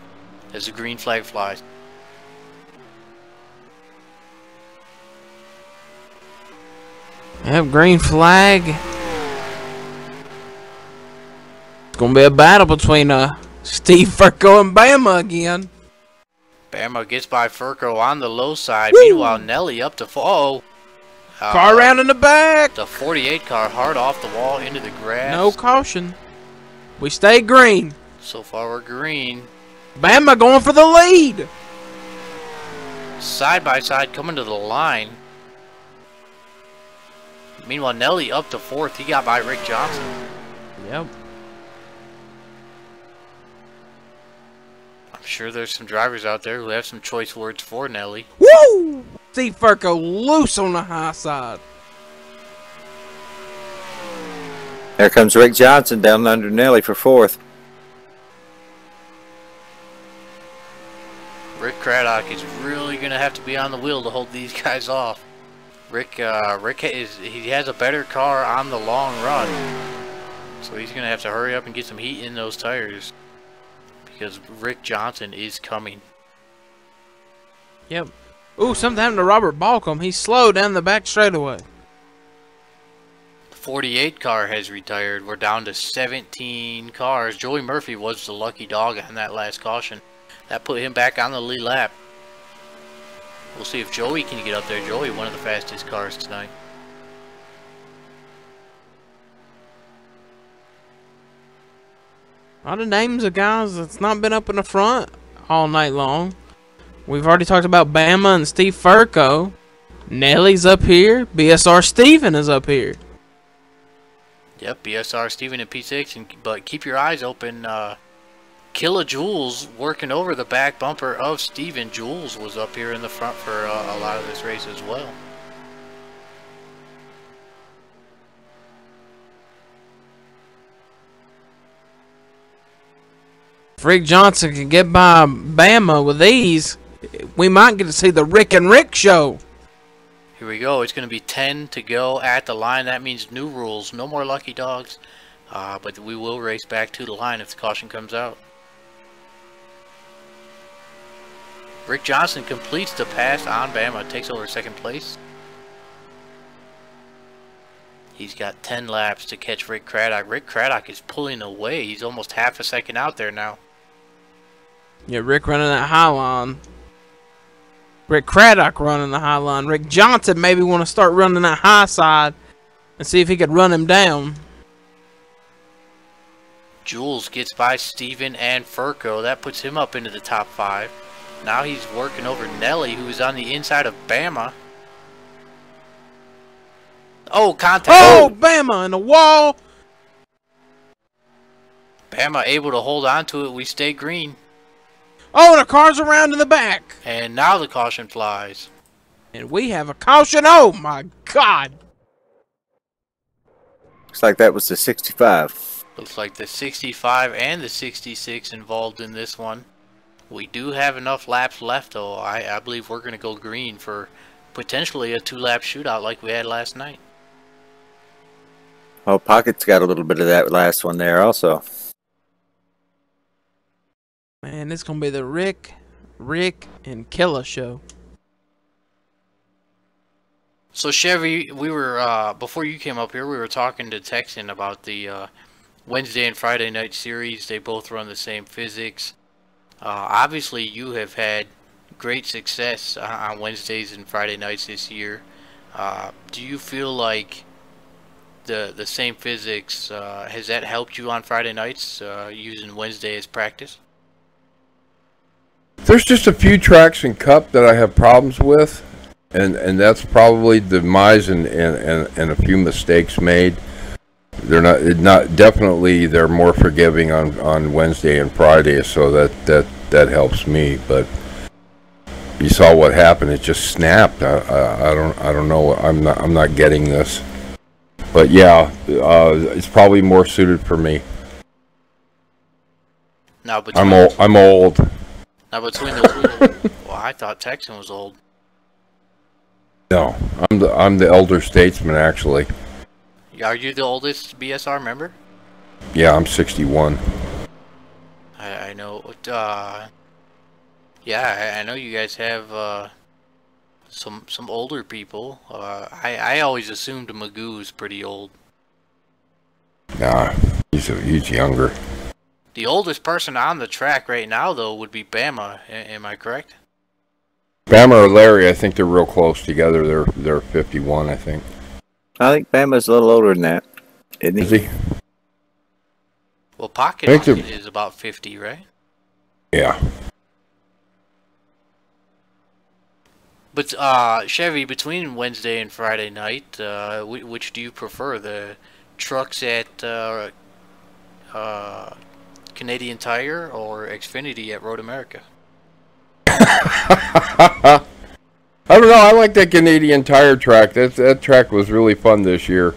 as the green flag flies. Yep, green flag. It's going to be a battle between Steve Furco and Bama again. Bama gets by Furco on the low side. Woo! Meanwhile, Nelly up to car around in the back. The 48 car hard off the wall into the grass. No caution. We stay green. So far we're green. Bama going for the lead. Side by side coming to the line. Meanwhile, Nelly up to 4th. He got by Rick Johnson. Yep. I'm sure there's some drivers out there who have some choice words for Nelly. Woo! Steve Furco loose on the high side. There comes Rick Johnson down under Nelly for 4th. Rick Craddock is really going to have to be on the wheel to hold these guys off. Rick has a better car on the long run. So he's going to have to hurry up and get some heat in those tires because Rick Johnson is coming. Yep. Ooh, something happened to Robert Balcom. He's slow down the back straightaway. 48 car has retired. We're down to 17 cars. Joey Murphy was the lucky dog on that last caution. That put him back on the lead lap. We'll see if Joey can get up there. Joey, one of the fastest cars tonight. A lot of names of guys that's not been up in the front all night long. We've already talked about Bama and Steve Furco. Nelly's up here. BSR Steven is up here. Yep, BSR Steven in P6. But keep your eyes open. Killa Jules working over the back bumper of Steven. Jules was up here in the front for a lot of this race as well. If Rick Johnson can get by Bama with these, we might get to see the Rick and Rick show. Here we go. It's going to be 10 to go at the line. That means new rules. No more lucky dogs. But we will race back to the line if the caution comes out. Rick Johnson completes the pass on Bama. Takes over second place. He's got 10 laps to catch Rick Craddock. Rick Craddock is pulling away. He's almost half a second out there now. Yeah, Rick running that high line. Rick Craddock running the high line. Rick Johnson maybe want to start running that high side and see if he could run him down. Jules gets by Steven and Furco. That puts him up into the top 5. Now he's working over Nelly, who is on the inside of Bama. Oh, contact. Oh, Bama in the wall. Bama able to hold on to it. We stay green. Oh, and the car's around in the back. And now the caution flies. And we have a caution. Oh, my God. Looks like that was the 65. Looks like the 65 and the 66 involved in this one. We do have enough laps left, though. I believe we're going to go green for potentially a 2-lap shootout like we had last night. Oh, Pocket's got a little bit of that last one there also. Man, it's going to be the Rick, and Killa show. So, Chevy, we were, before you came up here, we were talking to Texan about the Wednesday and Friday night series. They both run the same physics. Obviously, you have had great success on Wednesdays and Friday nights this year. Do you feel like the same physics, has that helped you on Friday nights using Wednesday as practice? There's just a few tracks in Cup that I have problems with, and that's probably demise and a few mistakes made. They're not definitely they're more forgiving on Wednesday and Friday, so that helps me. But you saw what happened; it just snapped. I don't know. I'm not getting this. But yeah, it's probably more suited for me. Now, I'm old. Now between the well, I thought Texan was old. No, I'm the elder statesman actually. Are you the oldest BSR member? Yeah, I'm 61. I know. Yeah, I know you guys have some older people. I always assumed Magoo was pretty old. Nah, he's younger. The oldest person on the track right now, though, would be Bama. Am I correct? Bama or Larry, I think they're real close together. They're 51, I think. I think Bama's a little older than that, isn't he? Is he? Well, Pocket is about 50, right? Yeah. But Chevy, between Wednesday and Friday night, which do you prefer? The trucks at Canadian Tire or Xfinity at Road America? I don't know. I like that Canadian Tire track. That track was really fun this year.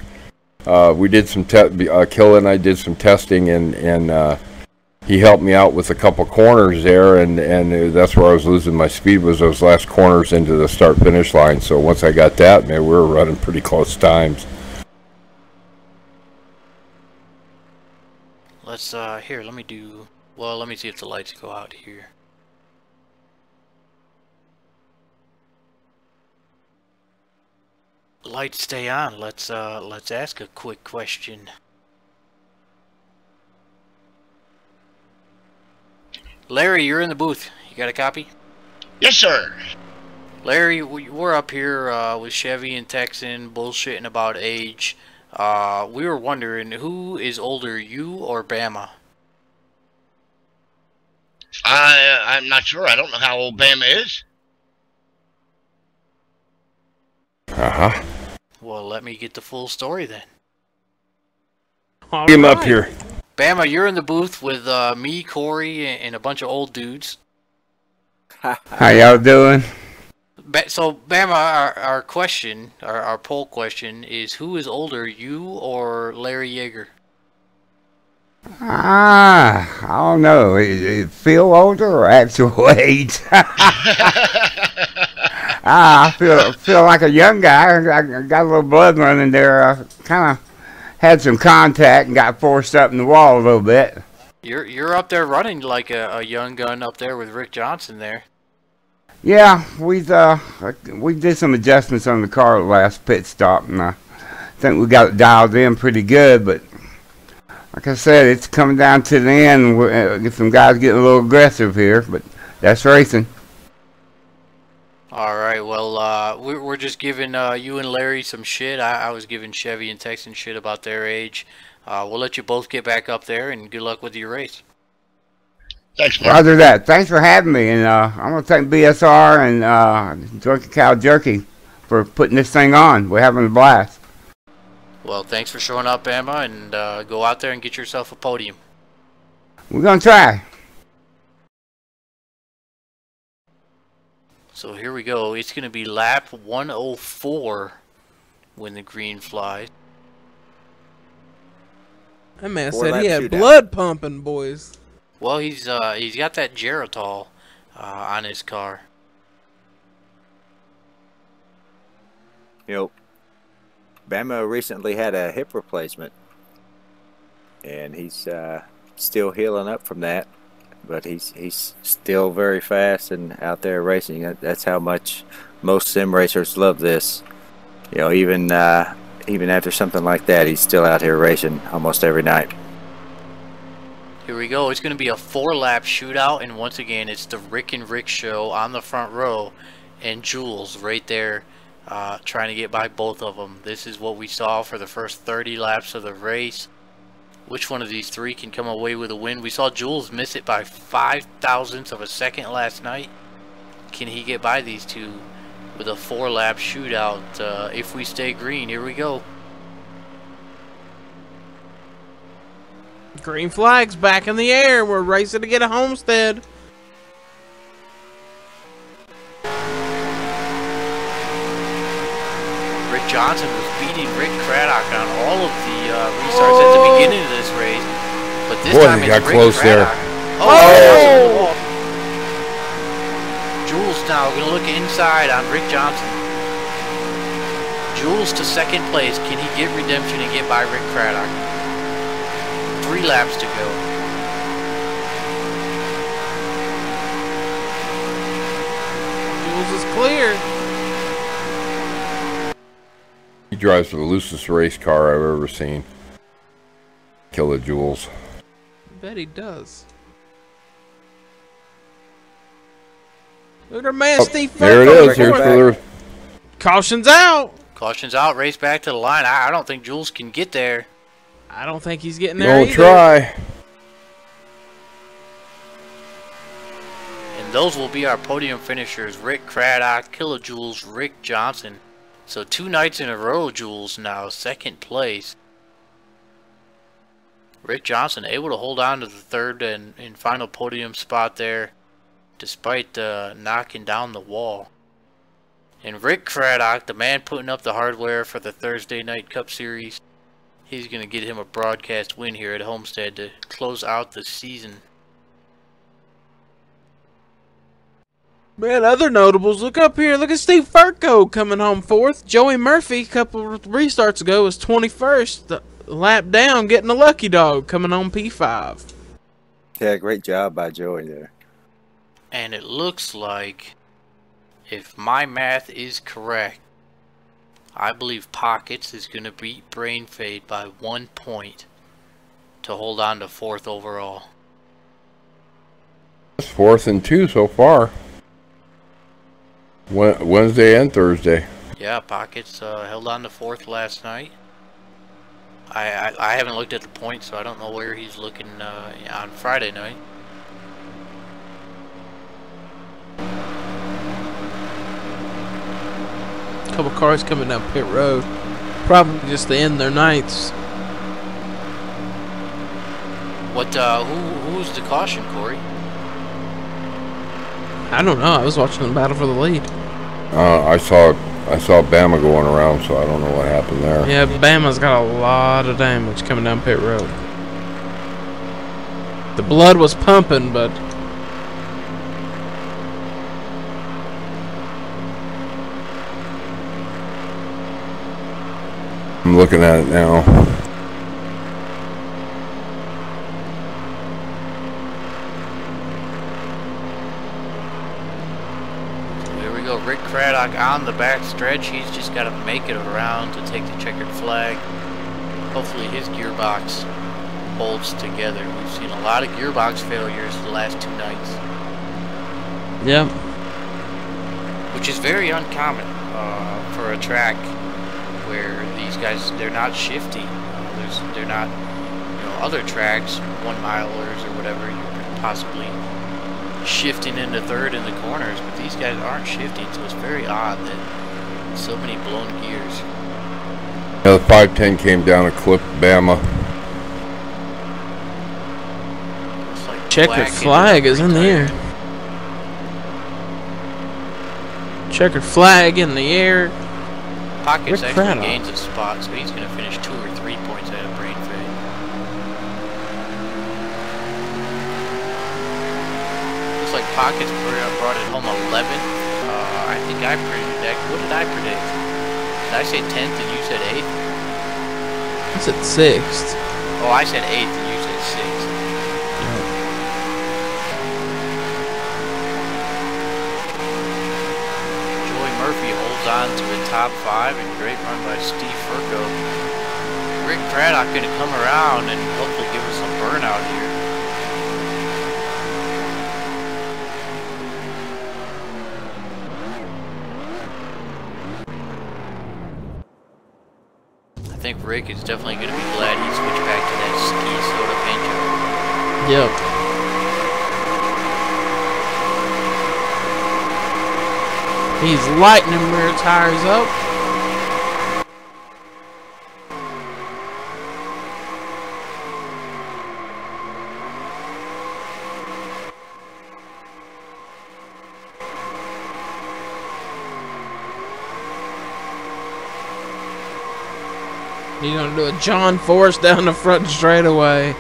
We did some Killa and I did some testing, and he helped me out with a couple corners there, and that's where I was losing my speed, was those last corners into the start-finish line. So once I got that, man, we were running pretty close times. Let's here. Let me do. Well, let me see if the lights go out here. Lights stay on. Let's ask a quick question. Larry, you're in the booth. You got a copy? Yes, sir. Larry, we're up here with Chevy and Texan bullshitting about age. We were wondering, who is older, you or Bama? I'm not sure. I don't know how old Bama is. Uh-huh. Well, let me get the full story then. Get him up here. Bama, you're in the booth with me, Corey, and a bunch of old dudes. How y'all doing? So, Bama, our question, our poll question is, who is older, you or Larry Yeager? I don't know. It feel older or actual age? I feel like a young guy. I got a little blood running there. I kind of had some contact and got forced up in the wall a little bit. You're up there running like a young gun up there with Rick Johnson there. Yeah, we did some adjustments on the car at the last pit stop, and I think we got it dialed in pretty good. But like I said, it's coming down to the end. Get some guys getting a little aggressive here, but that's racing. All right, well, we're just giving you and Larry some shit. I was giving Chevy and Texan shit about their age. We'll let you both get back up there, and good luck with your race. Thanks, man. Roger that. Thanks for having me, and I'm going to thank BSR and Drunken Cow Jerky for putting this thing on. We're having a blast. Well, thanks for showing up, Bama, and go out there and get yourself a podium. We're going to try. So here we go. It's going to be lap 104 when the green flies. That man said he had blood pumping, boys. Well, he's got that Geritol on his car. You know, Bama recently had a hip replacement, and he's still healing up from that. But he's still very fast and out there racing. That's how much most sim racers love this. You know, even after something like that, he's still out here racing almost every night. Here we go. It's going to be a 4-lap shootout, and once again, it's the Rick and Rick show on the front row, and Jules right there trying to get by both of them. This is what we saw for the first 30 laps of the race. Which one of these three can come away with a win? We saw Jules miss it by 0.005 of a second last night. Can he get by these two with a 4-lap shootout if we stay green? Here we go. Green flag's back in the air. We're racing to get a Homestead. Rick Johnson was beating Rick Craddock on all of the restarts at the beginning of this race, but this time it's got Rick close Craddock. there. Oh! Jules now gonna look inside on Rick Johnson. Jules to second place. Can he get redemption and get by Rick Craddock? 3 laps to go. Jules is clear. He drives the loosest race car I've ever seen. Killer Jules. I bet he does. Look at our man, Steve. There it is. Here's the Caution's out. Caution's out. Race back to the line. I don't think Jules can get there. I don't think he's getting there Don't either. try. And those will be our podium finishers. Rick Craddock, Kilojoules, Rick Johnson. So 2 nights in a row, Jules now, second place. Rick Johnson able to hold on to the third and final podium spot there, despite knocking down the wall. And Rick Craddock, the man putting up the hardware for the Thursday Night Cup Series, he's going to get him a broadcast win here at Homestead to close out the season. Man, other notables, look up here. Look at Steve Furco coming home 4th. Joey Murphy, a couple of restarts ago, was 21st. lap down, getting a lucky dog coming on P5. Yeah, great job by Joey there. And it looks like, if my math is correct, I believe Pockets is going to beat Brain Fade by 1 point to hold on to 4th overall. That's 4th and 2 so far. Wednesday and Thursday. Yeah, Pockets held on to 4th last night. I haven't looked at the points, so I don't know where he's looking on Friday night. Couple cars coming down pit road, probably just to end their nights. What? Who's the caution, Corey? I don't know. I was watching the battle for the lead. I saw Bama going around, so I don't know what happened there. Yeah, Bama's got a lot of damage coming down pit road. The blood was pumping, but I'm looking at it now. Here we go. Rick Craddock on the back stretch. He's just got to make it around to take the checkered flag. Hopefully his gearbox holds together. We've seen a lot of gearbox failures the last 2 nights. Yep. Which is very uncommon for a track where these guys, they're not shifty. They're not, other tracks, 1 milers or whatever, you're possibly shifting into 3rd in the corners, but these guys aren't shifting, so it's very odd that so many blown gears. Yeah, the 510 came down and clipped Bama. Like checkered flag is in the air. Checkered flag in the air. Pockets actually gains a spot, so he's going to finish 2 or 3 points out of Brain Fade. Looks like Pockets brought it home 11th. I think I predicted that. What did I predict? Did I say 10th and you said 8th? I said 6th. Oh, I said 8th and you said 6th. Joey Murphy holds on to a top 5, and great run by Steve Furco. Rick Craddock going to come around and hopefully give us some burnout here. I think Rick is definitely going to be glad he switched back to that ski soda paint job. Yep. He's lighting them rear tires up. He's gonna do a John Force down the front straightaway.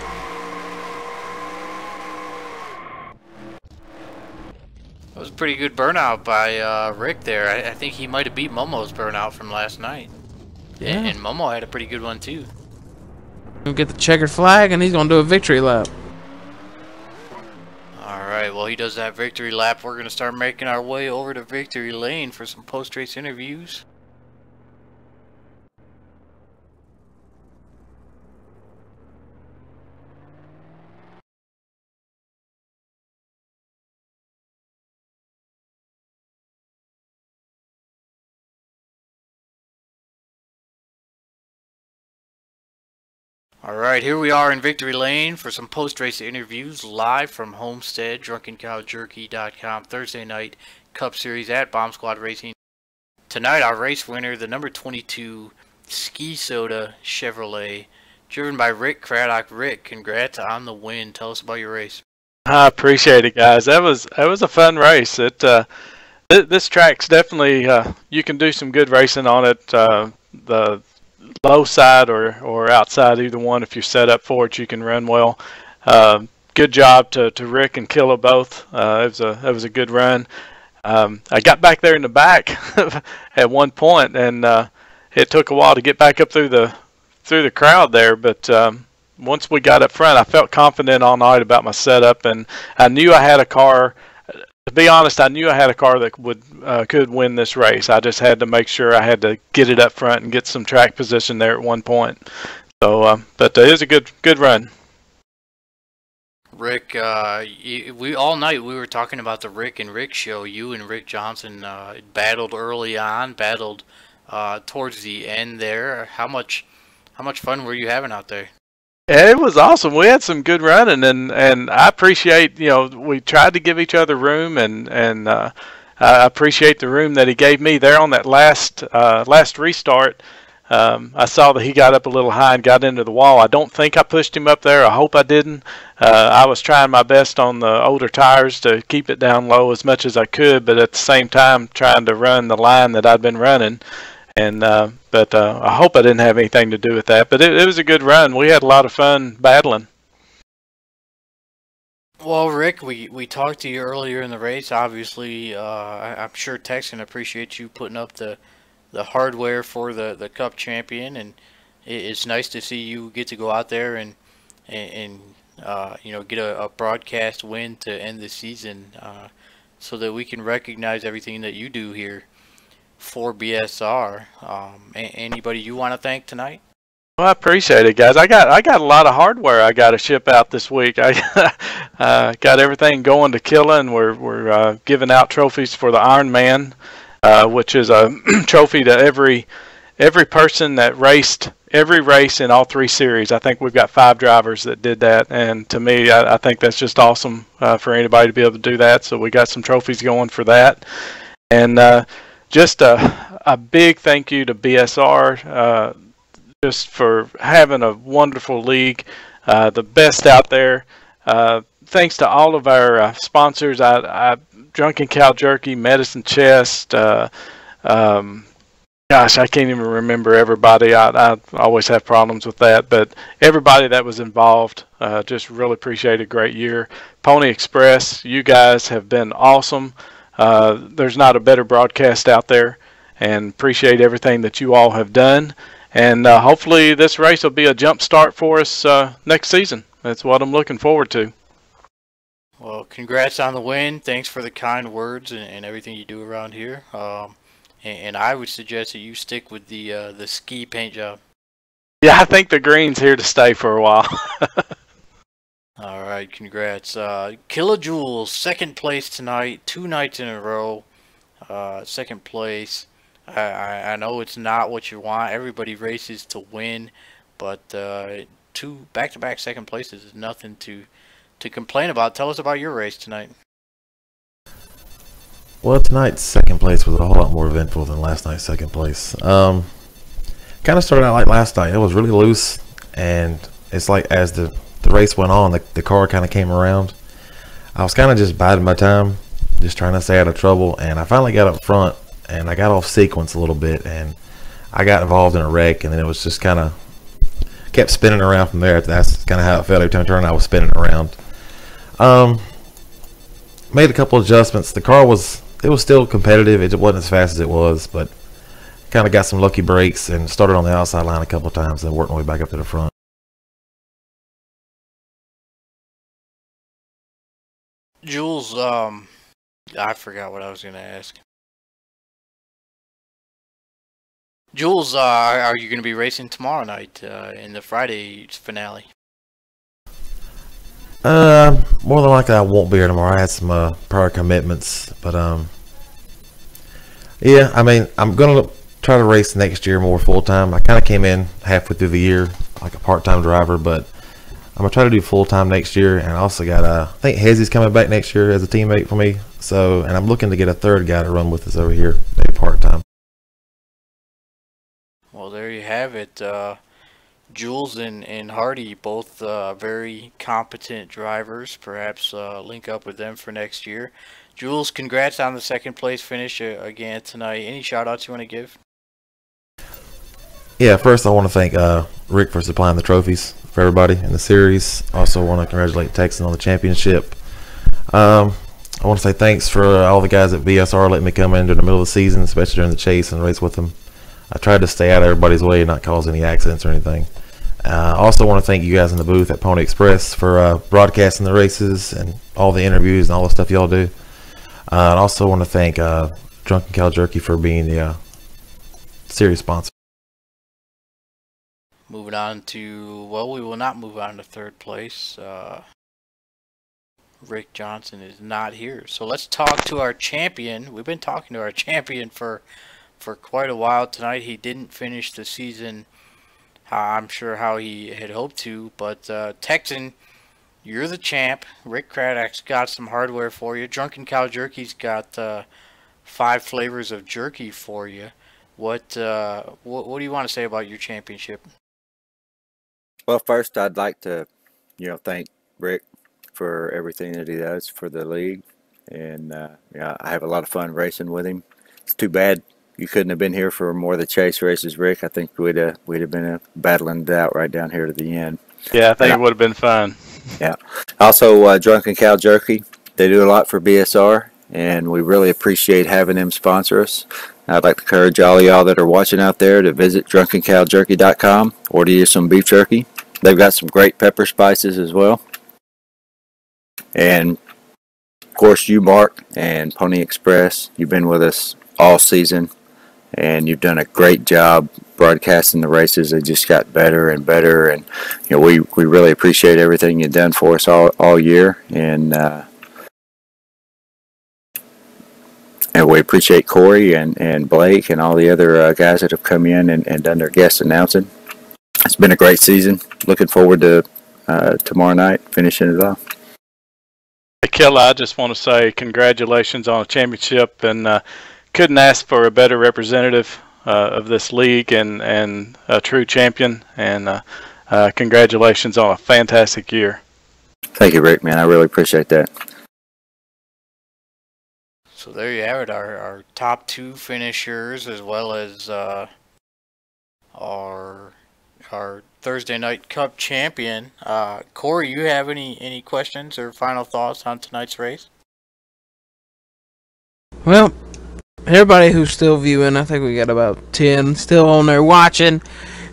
That was a pretty good burnout by Rick there. I think he might have beat Momo's burnout from last night. Yeah. And Momo had a pretty good one too. He'll get the checkered flag and he's gonna do a victory lap. Alright, well he does that victory lap. We're gonna start making our way over to victory lane for some post-race interviews. Alright, here we are in victory lane for some post-race interviews live from Homestead, DrunkenCowJerky.com, Thursday night Cup Series at Bomb Squad Racing. Tonight our race winner, the number 22 Ski Soda Chevrolet, driven by Rick Craddock. Rick, congrats on the win. Tell us about your race. I appreciate it, guys. That was a fun race. This track's definitely you can do some good racing on it. The low side or outside, either one, if you're set up for it, you can run well. Good job to Rick and Killa both. It was a good run. I got back there in the back at one point, and it took a while to get back up through through the crowd there, but once we got up front, I felt confident all night about my setup, and I knew I had a car. To be honest, I knew I had a car that could win this race. I just had to make sure I had to get it up front and get some track position there at one point. So, but it was a good run. Rick, we all night we were talking about the Rick and Rick show. You and Rick Johnson battled early on, battled towards the end there. How much fun were you having out there? It was awesome. We had some good running, and I appreciate, we tried to give each other room, and I appreciate the room that he gave me there on that last restart. I saw that he got up a little high and got into the wall. I don't think I pushed him up there. I hope I didn't. I was trying my best on the older tires to keep it down low as much as I could, but at the same time trying to run the line that I'd been running. And but I hope I didn't have anything to do with that. But it was a good run. We had a lot of fun battling. Well, Rick, we talked to you earlier in the race. Obviously, I'm sure Tex can appreciate you putting up the hardware for the Cup champion, and it's nice to see you get to go out there and get a broadcast win to end the season, so that we can recognize everything that you do here for BSR. Anybody you want to thank tonight? Well, I appreciate it, guys. I got a lot of hardware I got to ship out this week. I got everything going to Killa, and we're giving out trophies for the Iron Man, which is a trophy to every person that raced every race in all 3 series. I think we've got 5 drivers that did that, and to me, I think that's just awesome for anybody to be able to do that. So we got some trophies going for that, and just a big thank you to BSR just for having a wonderful league, the best out there. Thanks to all of our sponsors, Drunken Cow Jerky, Medicine Chest, gosh, I can't even remember everybody. I always have problems with that, but everybody that was involved, just really appreciate a great year. Pony Express, you guys have been awesome. There's not a better broadcast out there, and appreciate everything that you all have done. And hopefully this race will be a jump start for us next season. That's what I'm looking forward to. Well, congrats on the win. Thanks for the kind words and everything you do around here. And I would suggest that you stick with the ski paint job. Yeah, I think the green's here to stay for a while. All right, congrats. Kilojoules, second place tonight, 2 nights in a row. Second place. I know it's not what you want. Everybody races to win, but 2 back-to-back second places is nothing to complain about. Tell us about your race tonight. Well, tonight's second place was a whole lot more eventful than last night's second place. Kind of started out like last night. It was really loose, and it's like as the race went on, the car kind of came around. I was kind of just biding my time, just trying to stay out of trouble, and I finally got up front, and I got off sequence a little bit, and I got involved in a wreck, and then it was just kind of kept spinning around from there. That's kind of how it felt. Every time I turned, I was spinning around. Made a couple adjustments. The car was still competitive. It wasn't as fast as it was, but kind of got some lucky breaks and started on the outside line a couple of times and worked my way back up to the front. Jules, I forgot what I was going to ask. Jules, are you going to be racing tomorrow night in the Friday finale? More than likely I won't be here tomorrow. I had some prior commitments, but yeah, I mean, I'm gonna try to race next year more full time. I kind of came in halfway through the year like a part-time driver, but I'm gonna try to do full time next year. And I also got I think Hezzy's coming back next year as a teammate for me. So, and I'm looking to get a third guy to run with us over here, maybe part-time. Well, there you have it. Jules and Hardy, both very competent drivers. Perhaps link up with them for next year. Jules, congrats on the second place finish again tonight. Any shout outs you want to give? Yeah, first I want to thank Rick for supplying the trophies for everybody in the series. Also want to congratulate Texan on the championship. I want to say thanks for all the guys at BSR letting me come in during the middle of the season, especially during the chase and race with them. I tried to stay out of everybody's way and not cause any accidents or anything. I also want to thank you guys in the booth at Pony Express for broadcasting the races and all the interviews and all the stuff y'all do. I also want to thank Drunken Cow Jerky for being the series sponsor. Moving on to, well, we will not move on to third place. Rick Johnson is not here. So let's talk to our champion. We've been talking to our champion for quite a while tonight. He didn't finish the season, I'm sure, how he had hoped to. But Texan, you're the champ. Rick Craddock's got some hardware for you. Drunken Cow Jerky's got 5 flavors of jerky for you. What do you want to say about your championship? Well, first I'd like to, thank Rick for everything that he does for the league, and I have a lot of fun racing with him. It's too bad you couldn't have been here for more of the chase races, Rick. I think we'd have been battling it out right down here to the end. Yeah, I think it would have been fun. Yeah. Also, Drunken Cow Jerky, they do a lot for BSR, and we really appreciate having them sponsor us. I'd like to encourage all y'all that are watching out there to visit drunkencowjerky.com, order you some beef jerky. They've got some great pepper spices as well. And, of course, you, Mark, and Pony Express, you've been with us all season, and you've done a great job broadcasting the races. They just got better and better, and we really appreciate everything you've done for us all year, and we appreciate Corey and Blake and all the other guys that have come in and done their guest announcing. It's been a great season. Looking forward to tomorrow night finishing it off. Hey, Killa, I just want to say congratulations on a championship, and couldn't ask for a better representative of this league and a true champion. And congratulations on a fantastic year. Thank you, Rick, man. I really appreciate that. So there you have it, our top 2 finishers, as well as our Thursday Night Cup champion. Corey, you have any questions or final thoughts on tonight's race? Well, everybody who's still viewing, I think we got about 10 still on there watching.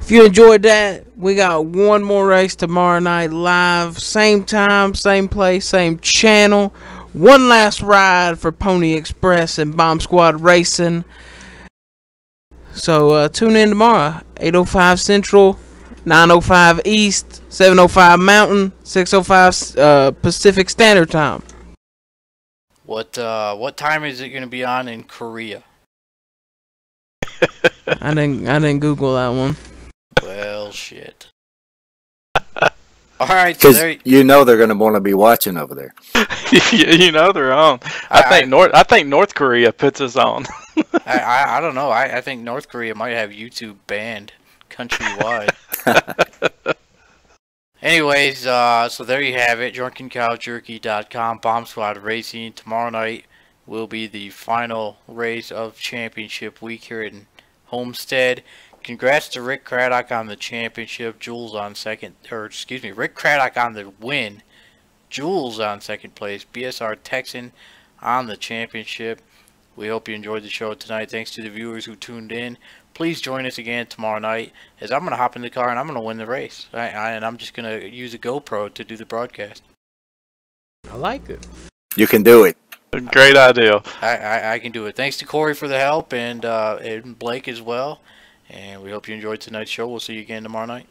If you enjoyed that, we got one more race tomorrow night live, same time, same place, same channel. One last ride for Pony Express and Bomb Squad Racing. So tune in tomorrow, 8:05 Central, 9:05 East, 7:05 Mountain, 6:05 Pacific Standard Time. What time is it going to be on in Korea? I didn't Google that one. Well, shit. All right, because so they're going to want to be watching over there. They're on. I think North Korea puts us on. I don't know. I think North Korea might have YouTube banned countrywide. Anyways, so there you have it. DrunkenCowJerky.com, Bomb Squad Racing. Tomorrow night will be the final race of championship week here in Homestead. Congrats to Rick Craddock on the championship. Jules on second, Rick Craddock on the win. Jules on second place. BSR Texan on the championship. We hope you enjoyed the show tonight. Thanks to the viewers who tuned in. Please join us again tomorrow night, as I'm going to hop in the car and I'm going to win the race. And I'm just going to use a GoPro to do the broadcast. I like it. You can do it. Great idea. I can do it. Thanks to Corey for the help, and Blake as well. And we hope you enjoyed tonight's show. We'll see you again tomorrow night.